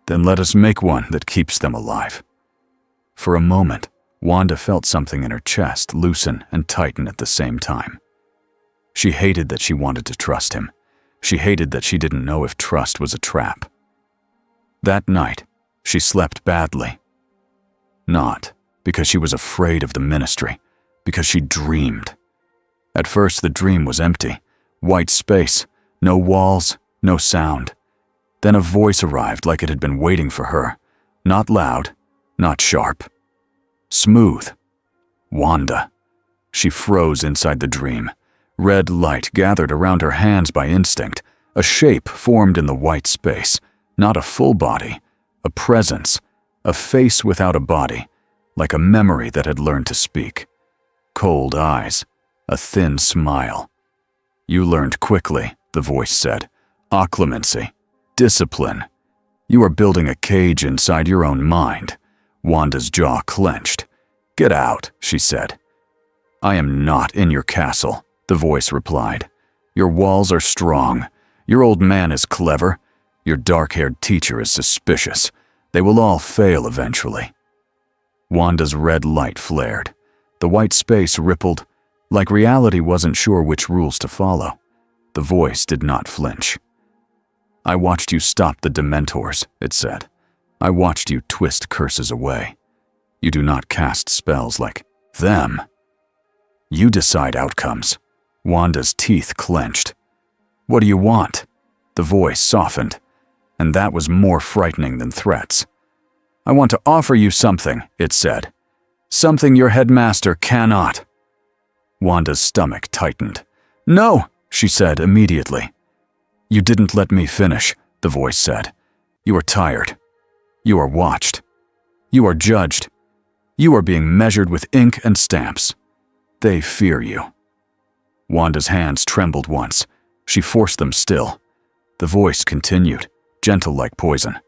"Then let us make one that keeps them alive." For a moment, Wanda felt something in her chest loosen and tighten at the same time. She hated that she wanted to trust him. She hated that she didn't know if trust was a trap. That night, she slept badly. Not because she was afraid of the Ministry, because she dreamed. At first, the dream was empty. White space, no walls, no sound. Then a voice arrived like it had been waiting for her. Not loud, not sharp. Smooth. Wanda. She froze inside the dream. Red light gathered around her hands by instinct. A shape formed in the white space. Not a full body. A presence. A face without a body. Like a memory that had learned to speak. Cold eyes. A thin smile. "You learned quickly," the voice said. "Occlumency. Discipline. You are building a cage inside your own mind." Wanda's jaw clenched. "Get out," she said. "I am not in your castle," the voice replied. "Your walls are strong. Your old man is clever. Your dark-haired teacher is suspicious. They will all fail eventually." Wanda's red light flared. The white space rippled, like reality wasn't sure which rules to follow. The voice did not flinch. "I watched you stop the Dementors," it said. "I watched you twist curses away. You do not cast spells like them. You decide outcomes." Wanda's teeth clenched. "What do you want?" The voice softened, and that was more frightening than threats. "I want to offer you something," it said. "Something your headmaster cannot." Wanda's stomach tightened. "No," she said immediately. "You didn't let me finish," the voice said. "You are tired. You are watched. You are judged. You are being measured with ink and stamps. They fear you." Wanda's hands trembled once. She forced them still. The voice continued, gentle like poison.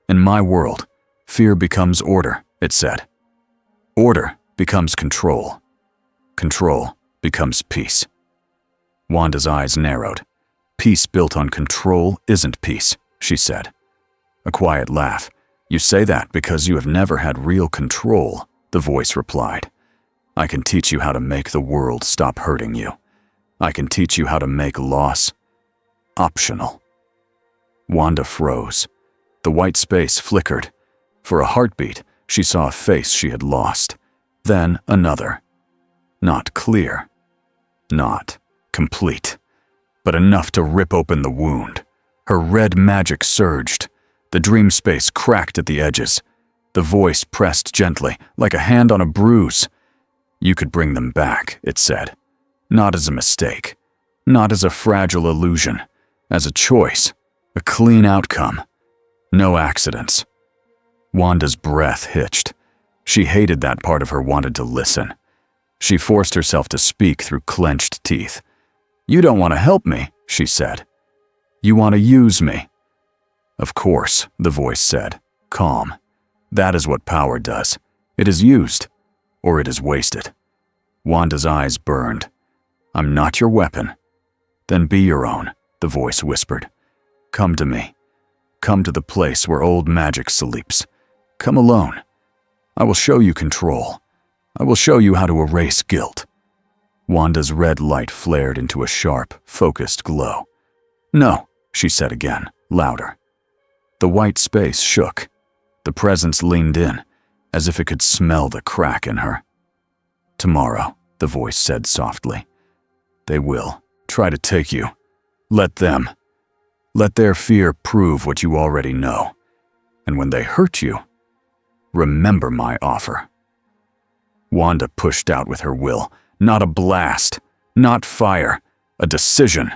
"In my world, fear becomes order," it said. "Order becomes control. Control becomes peace." Wanda's eyes narrowed. "Peace built on control isn't peace," she said. A quiet laugh. "You say that because you have never had real control," the voice replied. "I can teach you how to make the world stop hurting you. I can teach you how to make loss optional." Wanda froze. The white space flickered. For a heartbeat, she saw a face she had lost. Then another. Not clear. Not complete. But enough to rip open the wound. Her red magic surged. The dream space cracked at the edges. The voice pressed gently, like a hand on a bruise. "You could bring them back," it said. "Not as a mistake. Not as a fragile illusion. As a choice. A clean outcome. No accidents." Wanda's breath hitched. She hated that part of her wanted to listen. She forced herself to speak through clenched teeth. "You don't want to help me," she said. "You want to use me." "Of course," the voice said, calm. "That is what power does. It is used. or it is wasted. Wanda's eyes burned. I'm not your weapon. Then be your own, the voice whispered. Come to me. Come to the place where old magic sleeps. Come alone. I will show you control. I will show you how to erase guilt. Wanda's red light flared into a sharp, focused glow. No, she said again, louder. The white space shook. The presence leaned in, as if it could smell the crack in her. Tomorrow, the voice said softly. They will try to take you. Let them. Let their fear prove what you already know. And when they hurt you, remember my offer. Wanda pushed out with her will. Not a blast, not fire, a decision.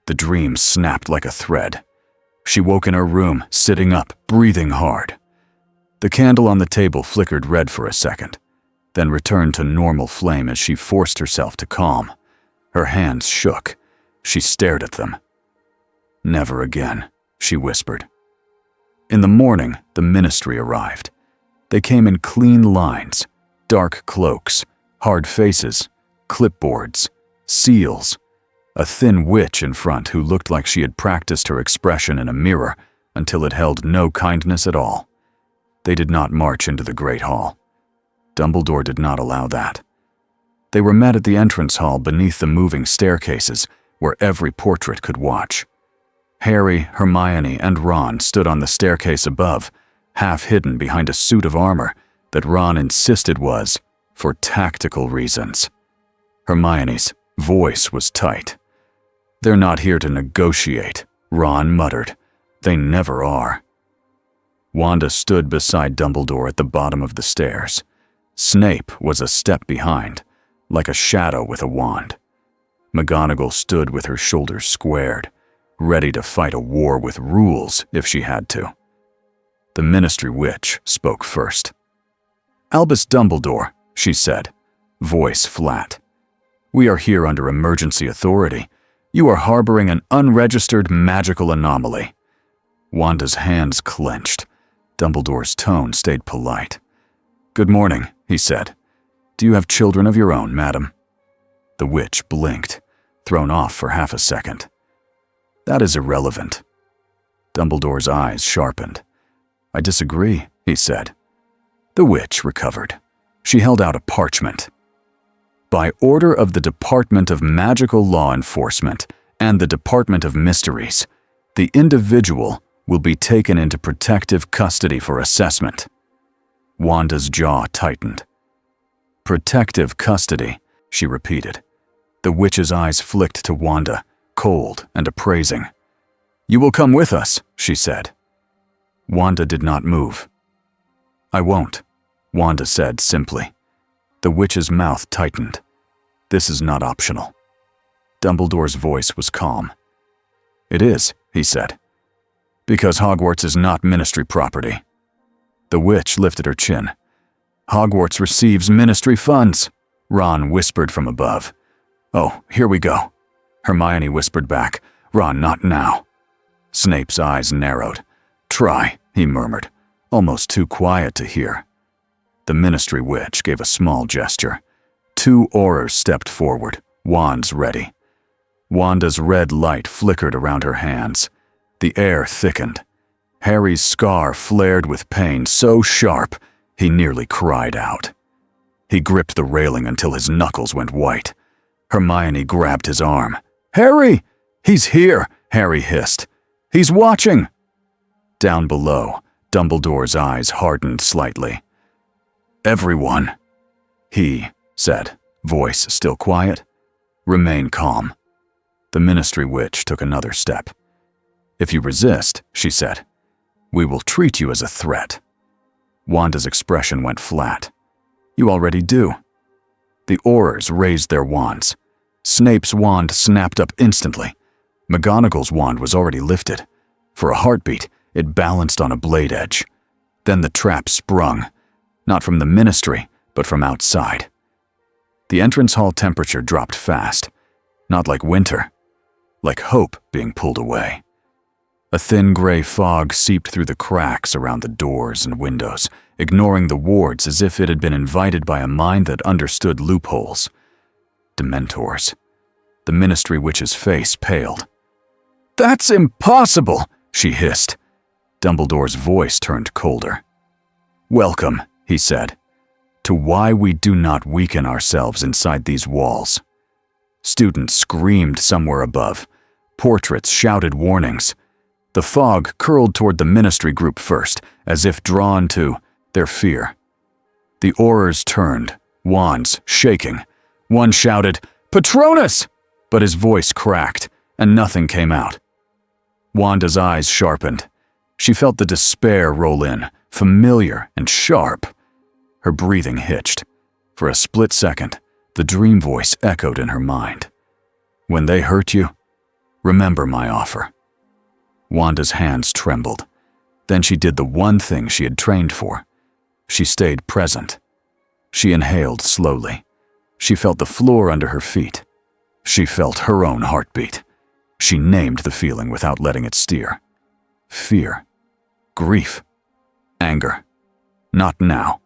The dream snapped like a thread. She woke in her room, sitting up, breathing hard. The candle on the table flickered red for a second, then returned to normal flame as she forced herself to calm. Her hands shook. She stared at them. Never again, she whispered. In the morning, the ministry arrived. They came in clean lines, dark cloaks, hard faces, clipboards, seals, a thin witch in front who looked like she had practiced her expression in a mirror until it held no kindness at all. They did not march into the Great Hall. Dumbledore did not allow that. They were met at the entrance hall beneath the moving staircases where every portrait could watch. Harry, Hermione, and Ron stood on the staircase above, half hidden behind a suit of armor that Ron insisted was for tactical reasons. Hermione's voice was tight. They're not here to negotiate, Ron muttered. They never are. Wanda stood beside Dumbledore at the bottom of the stairs. Snape was a step behind, like a shadow with a wand. McGonagall stood with her shoulders squared, ready to fight a war with rules if she had to. The Ministry Witch spoke first. Albus Dumbledore, she said, voice flat. We are here under emergency authority. You are harboring an unregistered magical anomaly. Wanda's hands clenched. Dumbledore's tone stayed polite. Good morning, he said. Do you have children of your own, madam? The witch blinked, thrown off for half a second. That is irrelevant. Dumbledore's eyes sharpened. I disagree, he said. The witch recovered. She held out a parchment. By order of the Department of Magical Law Enforcement and the Department of Mysteries, the individual will be taken into protective custody for assessment. Wanda's jaw tightened. Protective custody, she repeated. The witch's eyes flicked to Wanda, cold and appraising. You will come with us, she said. Wanda did not move. I won't, Wanda said simply. The witch's mouth tightened. This is not optional. Dumbledore's voice was calm. It is, he said. Because Hogwarts is not Ministry property. The witch lifted her chin. Hogwarts receives Ministry funds, Ron whispered from above. Oh, here we go. Hermione whispered back. Ron, not now. Snape's eyes narrowed. Try, he murmured, almost too quiet to hear. The Ministry Witch gave a small gesture. 2 Aurors stepped forward, wands ready. Wanda's red light flickered around her hands. The air thickened. Harry's scar flared with pain so sharp, he nearly cried out. He gripped the railing until his knuckles went white. Hermione grabbed his arm. Harry! He's here, Harry hissed. He's watching! Down below, Dumbledore's eyes hardened slightly. Everyone, he said, voice still quiet. Remain calm. The Ministry Witch took another step. If you resist, she said, we will treat you as a threat. Wanda's expression went flat. You already do. The Aurors raised their wands. Snape's wand snapped up instantly. McGonagall's wand was already lifted. For a heartbeat, it balanced on a blade edge. Then the trap sprung, not from the Ministry, but from outside. The entrance hall temperature dropped fast, not like winter, like hope being pulled away. A thin gray fog seeped through the cracks around the doors and windows, ignoring the wards as if it had been invited by a mind that understood loopholes. Dementors. The Ministry Witch's face paled. "That's impossible!" she hissed. Dumbledore's voice turned colder. "Welcome," he said, "to why we do not weaken ourselves inside these walls." Students screamed somewhere above. Portraits shouted warnings. The fog curled toward the ministry group first, as if drawn to their fear. The Aurors turned, wands shaking. One shouted, "Patronus!" but his voice cracked, and nothing came out. Wanda's eyes sharpened. She felt the despair roll in, familiar and sharp. Her breathing hitched. For a split second, the dream voice echoed in her mind. "When they hurt you, remember my offer." Wanda's hands trembled. Then she did the one thing she had trained for. She stayed present. She inhaled slowly. She felt the floor under her feet. She felt her own heartbeat. She named the feeling without letting it steer. Fear. Grief. Anger. Not now.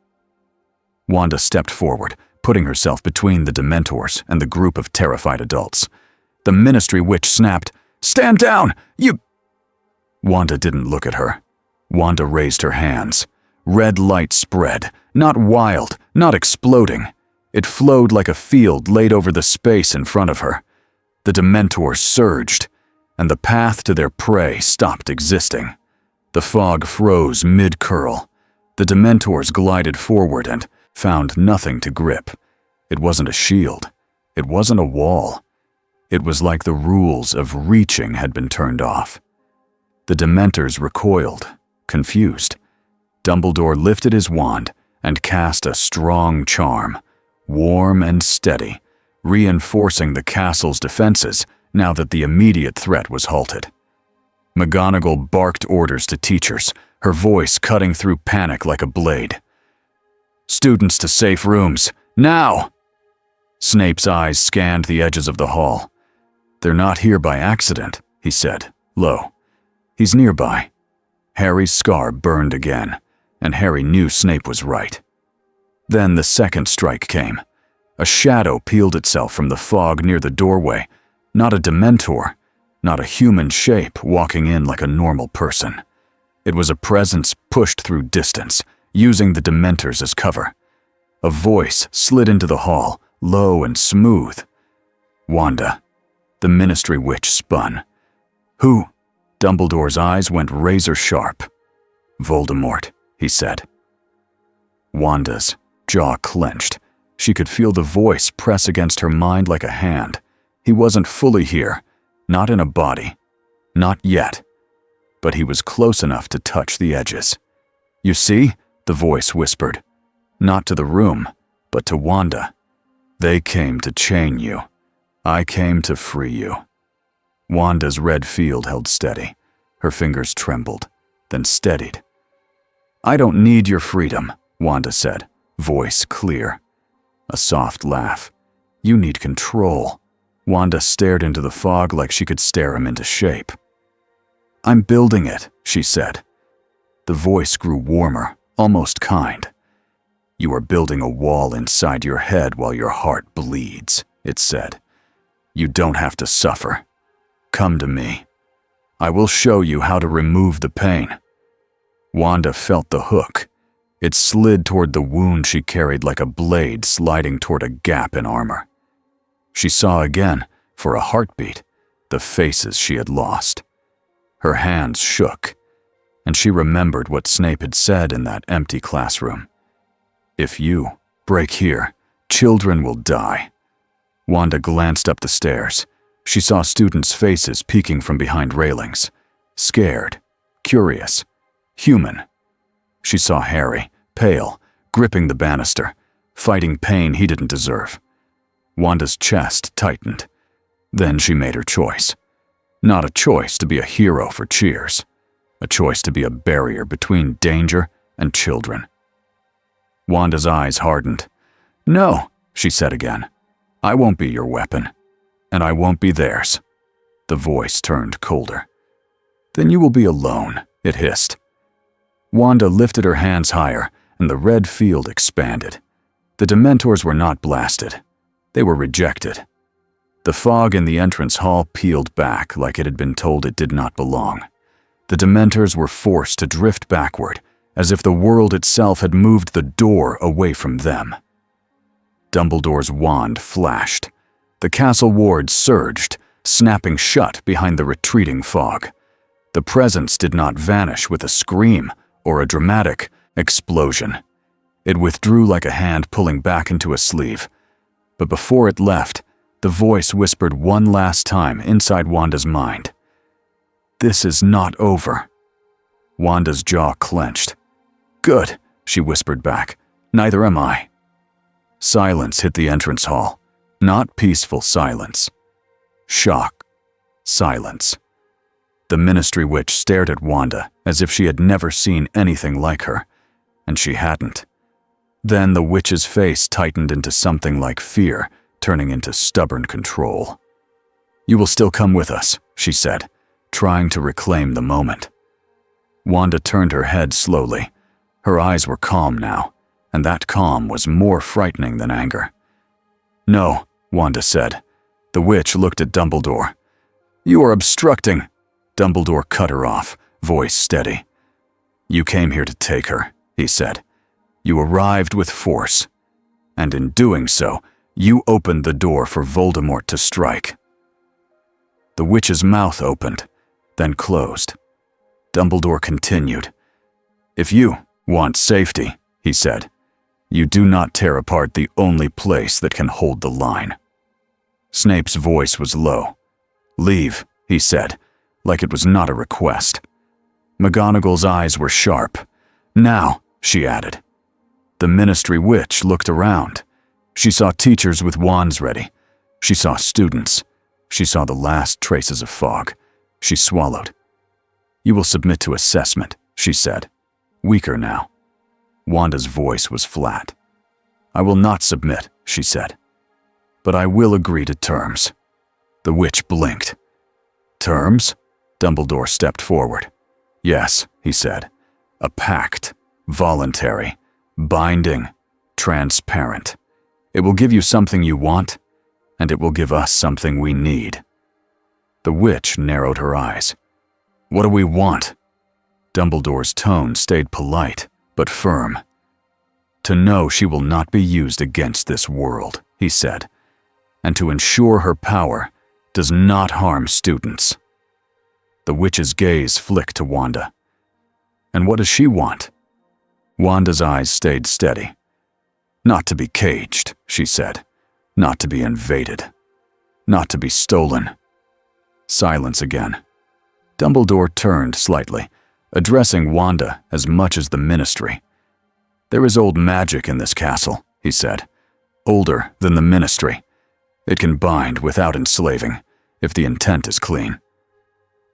Wanda stepped forward, putting herself between the Dementors and the group of terrified adults. The Ministry Witch snapped, "Stand down! You—" Wanda didn't look at her. Wanda raised her hands. Red light spread, not wild, not exploding. It flowed like a field laid over the space in front of her. The Dementors surged, and the path to their prey stopped existing. The fog froze mid-curl. The Dementors glided forward and found nothing to grip. It wasn't a shield. It wasn't a wall. It was like the rules of reaching had been turned off. The Dementors recoiled, confused. Dumbledore lifted his wand and cast a strong charm, warm and steady, reinforcing the castle's defenses now that the immediate threat was halted. McGonagall barked orders to teachers, her voice cutting through panic like a blade. "Students to safe rooms, now!" Snape's eyes scanned the edges of the hall. "They're not here by accident," he said, low. "He's nearby." Harry's scar burned again, and Harry knew Snape was right. Then the second strike came. A shadow peeled itself from the fog near the doorway, not a Dementor, not a human shape walking in like a normal person. It was a presence pushed through distance, using the Dementors as cover. A voice slid into the hall, low and smooth. "Wanda." The Ministry Witch spun. "Who?" Dumbledore's eyes went razor-sharp. "Voldemort," he said. Wanda's jaw clenched. She could feel the voice press against her mind like a hand. He wasn't fully here, not in a body, not yet. But he was close enough to touch the edges. "You see?" the voice whispered. "Not to the room, but to Wanda. They came to chain you. I came to free you." Wanda's red field held steady. Her fingers trembled, then steadied. "I don't need your freedom," Wanda said, voice clear. A soft laugh. "You need control." Wanda stared into the fog like she could stare him into shape. "I'm building it," she said. The voice grew warmer, almost kind. "You are building a wall inside your head while your heart bleeds," it said. "You don't have to suffer. Come to me. I will show you how to remove the pain." Wanda felt the hook. It slid toward the wound she carried like a blade sliding toward a gap in armor. She saw again, for a heartbeat, the faces she had lost. Her hands shook, and she remembered what Snape had said in that empty classroom. "If you break here, children will die." Wanda glanced up the stairs. She saw students' faces peeking from behind railings. Scared, curious, human. She saw Harry, pale, gripping the banister, fighting pain he didn't deserve. Wanda's chest tightened. Then she made her choice. Not a choice to be a hero for cheers. A choice to be a barrier between danger and children. Wanda's eyes hardened. "No," she said again. "I won't be your weapon. And I won't be theirs." The voice turned colder. "Then you will be alone," it hissed. Wanda lifted her hands higher, and the red field expanded. The Dementors were not blasted. They were rejected. The fog in the entrance hall peeled back like it had been told it did not belong. The Dementors were forced to drift backward, as if the world itself had moved the door away from them. Dumbledore's wand flashed. The castle wards surged, snapping shut behind the retreating fog. The presence did not vanish with a scream or a dramatic explosion. It withdrew like a hand pulling back into a sleeve. But before it left, the voice whispered one last time inside Wanda's mind. "This is not over." Wanda's jaw clenched. "Good," she whispered back. "Neither am I." Silence hit the entrance hall. Not peaceful silence. Shock. Silence. The Ministry Witch stared at Wanda as if she had never seen anything like her, and she hadn't. Then the witch's face tightened into something like fear, turning into stubborn control. "You will still come with us," she said, trying to reclaim the moment. Wanda turned her head slowly. Her eyes were calm now, and that calm was more frightening than anger. "No," Wanda said. The witch looked at Dumbledore. "You are obstructing." Dumbledore cut her off, voice steady. "You came here to take her," he said. "You arrived with force, and in doing so, you opened the door for Voldemort to strike." The witch's mouth opened, then closed. Dumbledore continued. "If you want safety," he said, "you do not tear apart the only place that can hold the line." Snape's voice was low. "Leave," he said, like it was not a request. McGonagall's eyes were sharp. "Now," she added. The Ministry Witch looked around. She saw teachers with wands ready. She saw students. She saw the last traces of fog. She swallowed. "You will submit to assessment," she said, weaker now. Wanda's voice was flat. "I will not submit," she said. "But I will agree to terms." The witch blinked. "Terms?" Dumbledore stepped forward. "Yes," he said. "A pact. Voluntary. Binding. Transparent. It will give you something you want, and it will give us something we need." The witch narrowed her eyes. "What do we want?" Dumbledore's tone stayed polite, but firm. "To know she will not be used against this world," he said, "and to ensure her power does not harm students." The witch's gaze flicked to Wanda. "And what does she want?" Wanda's eyes stayed steady. "Not to be caged," she said. "Not to be invaded. Not to be stolen." Silence again. Dumbledore turned slightly, addressing Wanda as much as the Ministry. "There is old magic in this castle," he said. "Older than the Ministry. It can bind without enslaving, if the intent is clean."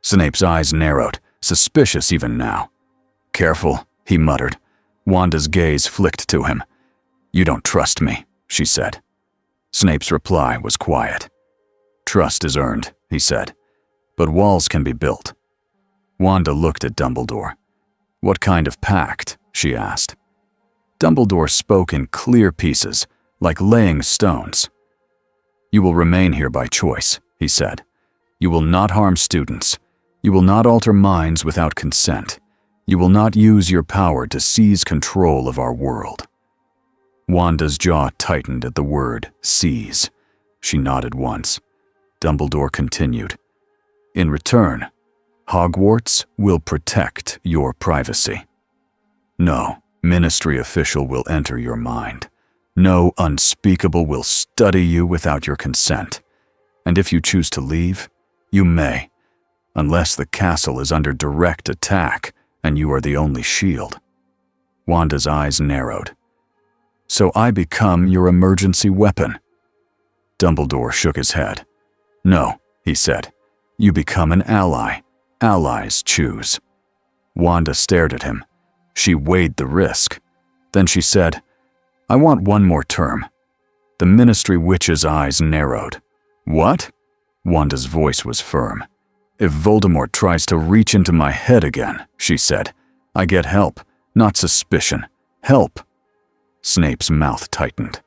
Snape's eyes narrowed, suspicious even now. "Careful," he muttered. Wanda's gaze flicked to him. "You don't trust me," she said. Snape's reply was quiet. "Trust is earned," he said, "but walls can be built." Wanda looked at Dumbledore. "What kind of pact?" she asked. Dumbledore spoke in clear pieces, like laying stones. "You will remain here by choice," he said. "You will not harm students. You will not alter minds without consent. You will not use your power to seize control of our world." Wanda's jaw tightened at the word seize. She nodded once. Dumbledore continued. "In return, Hogwarts will protect your privacy. No Ministry official will enter your mind. No unspeakable will study you without your consent. And if you choose to leave, you may, unless the castle is under direct attack and you are the only shield." Wanda's eyes narrowed. "So I become your emergency weapon?" Dumbledore shook his head. "No," he said. "You become an ally. Allies choose." Wanda stared at him. She weighed the risk. Then she said, "I want one more term." The Ministry Witch's eyes narrowed. "What?" Wanda's voice was firm. "If Voldemort tries to reach into my head again," she said, "I get help, not suspicion. Help. Snape's mouth tightened.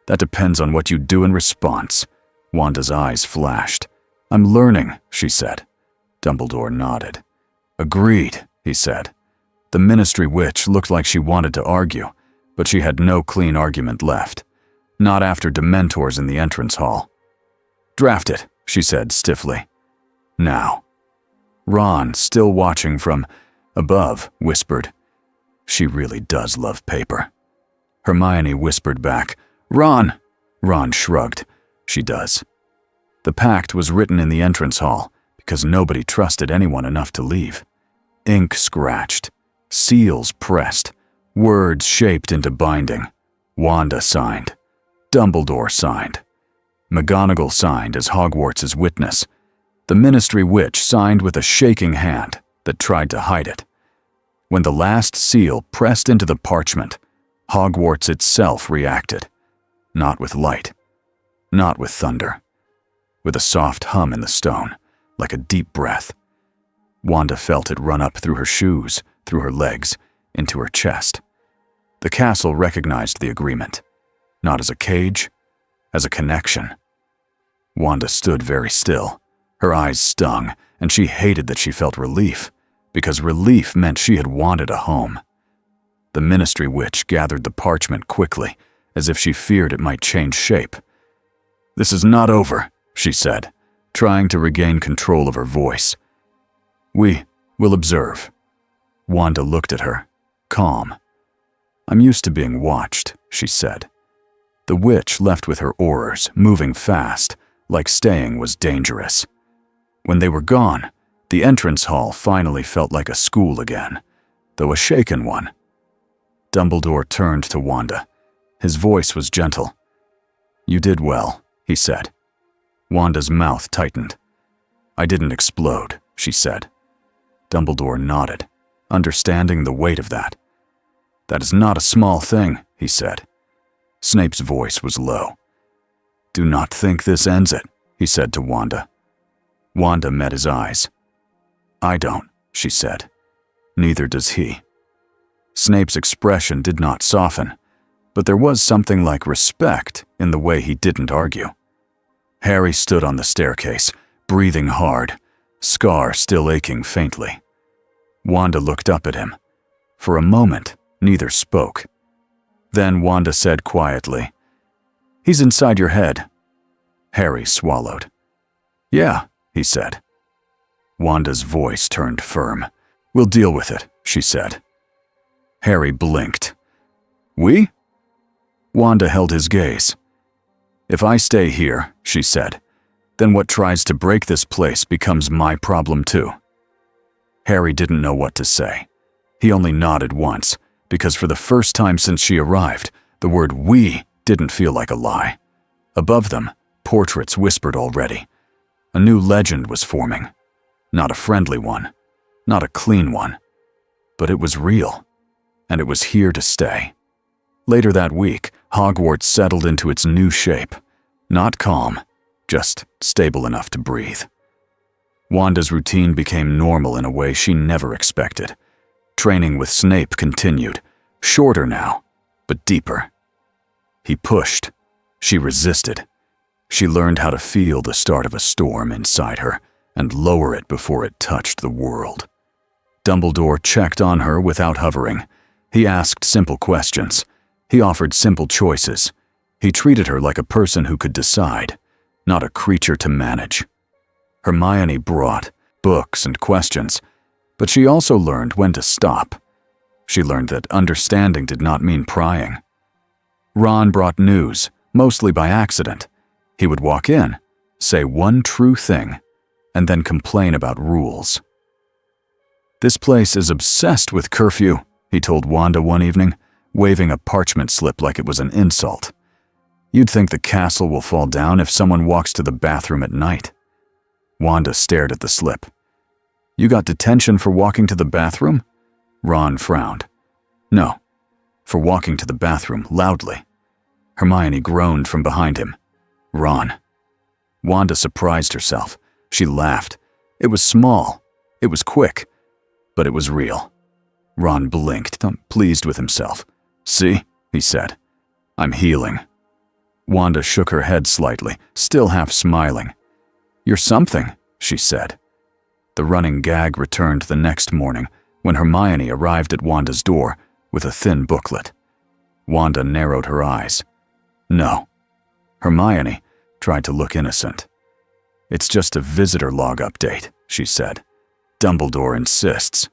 That depends on what you do in response. Wanda's eyes flashed. I'm learning, she said. Dumbledore nodded. Agreed, he said. The Ministry Witch looked like she wanted to argue, but she had no clean argument left. Not after Dementors in the entrance hall. Draft it, she said stiffly. Now. Ron, still watching from above, whispered, She really does love paper. Hermione whispered back, Ron! Ron shrugged. She does. The pact was written in the entrance hall because nobody trusted anyone enough to leave. Ink scratched, seals pressed, words shaped into binding. Wanda signed. Dumbledore signed. McGonagall signed as Hogwarts' witness. The Ministry Witch signed with a shaking hand that tried to hide it. When the last seal pressed into the parchment, Hogwarts itself reacted. Not with light. Not with thunder. With a soft hum in the stone, like a deep breath. Wanda felt it run up through her shoes, through her legs, into her chest. The castle recognized the agreement. Not as a cage, as a connection. Wanda stood very still. Her eyes stung, and she hated that she felt relief, because relief meant she had wanted a home. The Ministry Witch gathered the parchment quickly, as if she feared it might change shape. This is not over, she said, trying to regain control of her voice. We will observe. Wanda looked at her, calm. I'm used to being watched, she said. The witch left with her aurors, moving fast, like staying was dangerous. When they were gone, the entrance hall finally felt like a school again, though a shaken one. Dumbledore turned to Wanda. His voice was gentle. You did well, he said. Wanda's mouth tightened. I didn't explode, she said. Dumbledore nodded, understanding the weight of that. That is not a small thing, he said. Snape's voice was low. Do not think this ends it, he said to Wanda. Wanda met his eyes. I don't, she said. Neither does he. Snape's expression did not soften, but there was something like respect in the way he didn't argue. Harry stood on the staircase, breathing hard, scar still aching faintly. Wanda looked up at him. For a moment, neither spoke. Then Wanda said quietly, He's inside your head. Harry swallowed. Yeah, he said. Wanda's voice turned firm. We'll deal with it, she said. Harry blinked. We? Wanda held his gaze. If I stay here, she said, then what tries to break this place becomes my problem too. Harry didn't know what to say. He only nodded once, because for the first time since she arrived, the word we didn't feel like a lie. Above them, portraits whispered already. A new legend was forming. Not a friendly one, not a clean one, but it was real, and it was here to stay. Later that week, Hogwarts settled into its new shape. Not calm, just stable enough to breathe. Wanda's routine became normal in a way she never expected. Training with Snape continued, shorter now, but deeper. He pushed. She resisted. She learned how to feel the start of a storm inside her and lower it before it touched the world. Dumbledore checked on her without hovering. He asked simple questions. He offered simple choices. He treated her like a person who could decide, not a creature to manage. Hermione brought books and questions, but she also learned when to stop. She learned that understanding did not mean prying. Ron brought news, mostly by accident. He would walk in, say one true thing, and then complain about rules. This place is obsessed with curfew, he told Wanda one evening, waving a parchment slip like it was an insult. You'd think the castle will fall down if someone walks to the bathroom at night. Wanda stared at the slip. You got detention for walking to the bathroom? Ron frowned. No, for walking to the bathroom loudly. Hermione groaned from behind him. Ron. Wanda surprised herself. She laughed. It was small. It was quick. But it was real. Ron blinked, pleased with himself. "See," he said. "I'm healing." Wanda shook her head slightly, still half smiling. "You're something," she said. The running gag returned the next morning when Hermione arrived at Wanda's door with a thin booklet. Wanda narrowed her eyes. "No." Hermione tried to look innocent. "It's just a visitor log update," she said. "Dumbledore insists."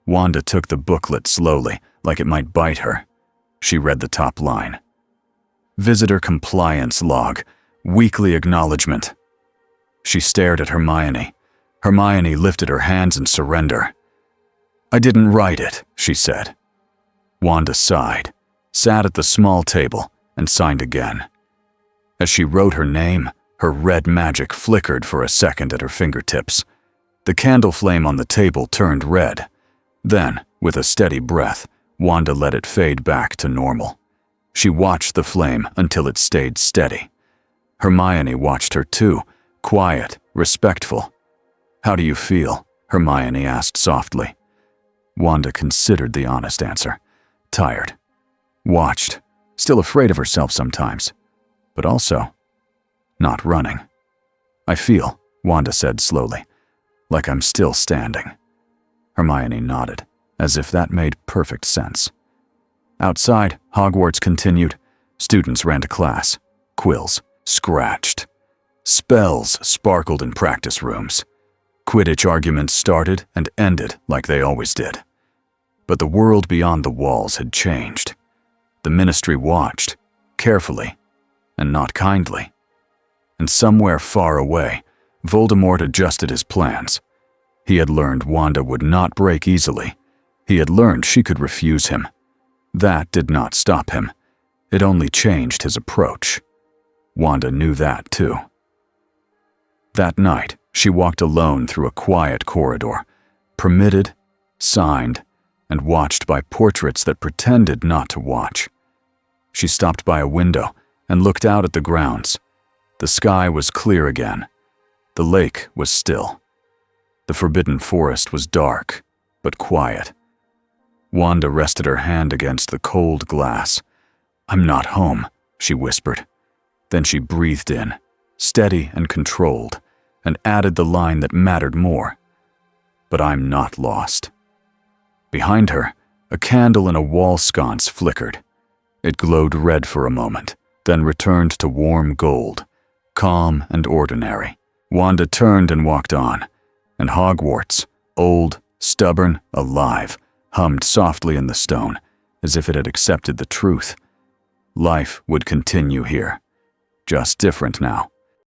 Wanda took the booklet slowly, like it might bite her. She read the top line. "Visitor compliance log. Weekly acknowledgement." She stared at Hermione. Hermione lifted her hands in surrender. "I didn't write it," she said. Wanda sighed, sat at the small table, and signed again. As she wrote her name, her red magic flickered for a second at her fingertips. The candle flame on the table turned red. Then, with a steady breath, Wanda let it fade back to normal. She watched the flame until it stayed steady. Hermione watched her too, quiet, respectful. "How do you feel?" Hermione asked softly. Wanda considered the honest answer. Tired. Watched. Still afraid of herself sometimes. But also, not running. "I feel," Wanda said slowly, "like I'm still standing." Hermione nodded, as if that made perfect sense. Outside, Hogwarts continued. Students ran to class. Quills scratched. Spells sparkled in practice rooms. Quidditch arguments started and ended like they always did. But the world beyond the walls had changed. The Ministry watched, carefully, and not kindly. And somewhere far away, Voldemort adjusted his plans. He had learned Wanda would not break easily. He had learned she could refuse him. That did not stop him. It only changed his approach. Wanda knew that too. That night, she walked alone through a quiet corridor, permitted, signed, and watched by portraits that pretended not to watch. She stopped by a window and looked out at the grounds. The sky was clear again. The lake was still. The forbidden forest was dark, but quiet. Wanda rested her hand against the cold glass. "I'm not home," she whispered. Then she breathed in, steady and controlled, and added the line that mattered more. "But I'm not lost." Behind her, a candle in a wall sconce flickered. It glowed red for a moment, then returned to warm gold, calm and ordinary. Wanda turned and walked on, and Hogwarts, old, stubborn, alive, hummed softly in the stone, as if it had accepted the truth. Life would continue here, just different now.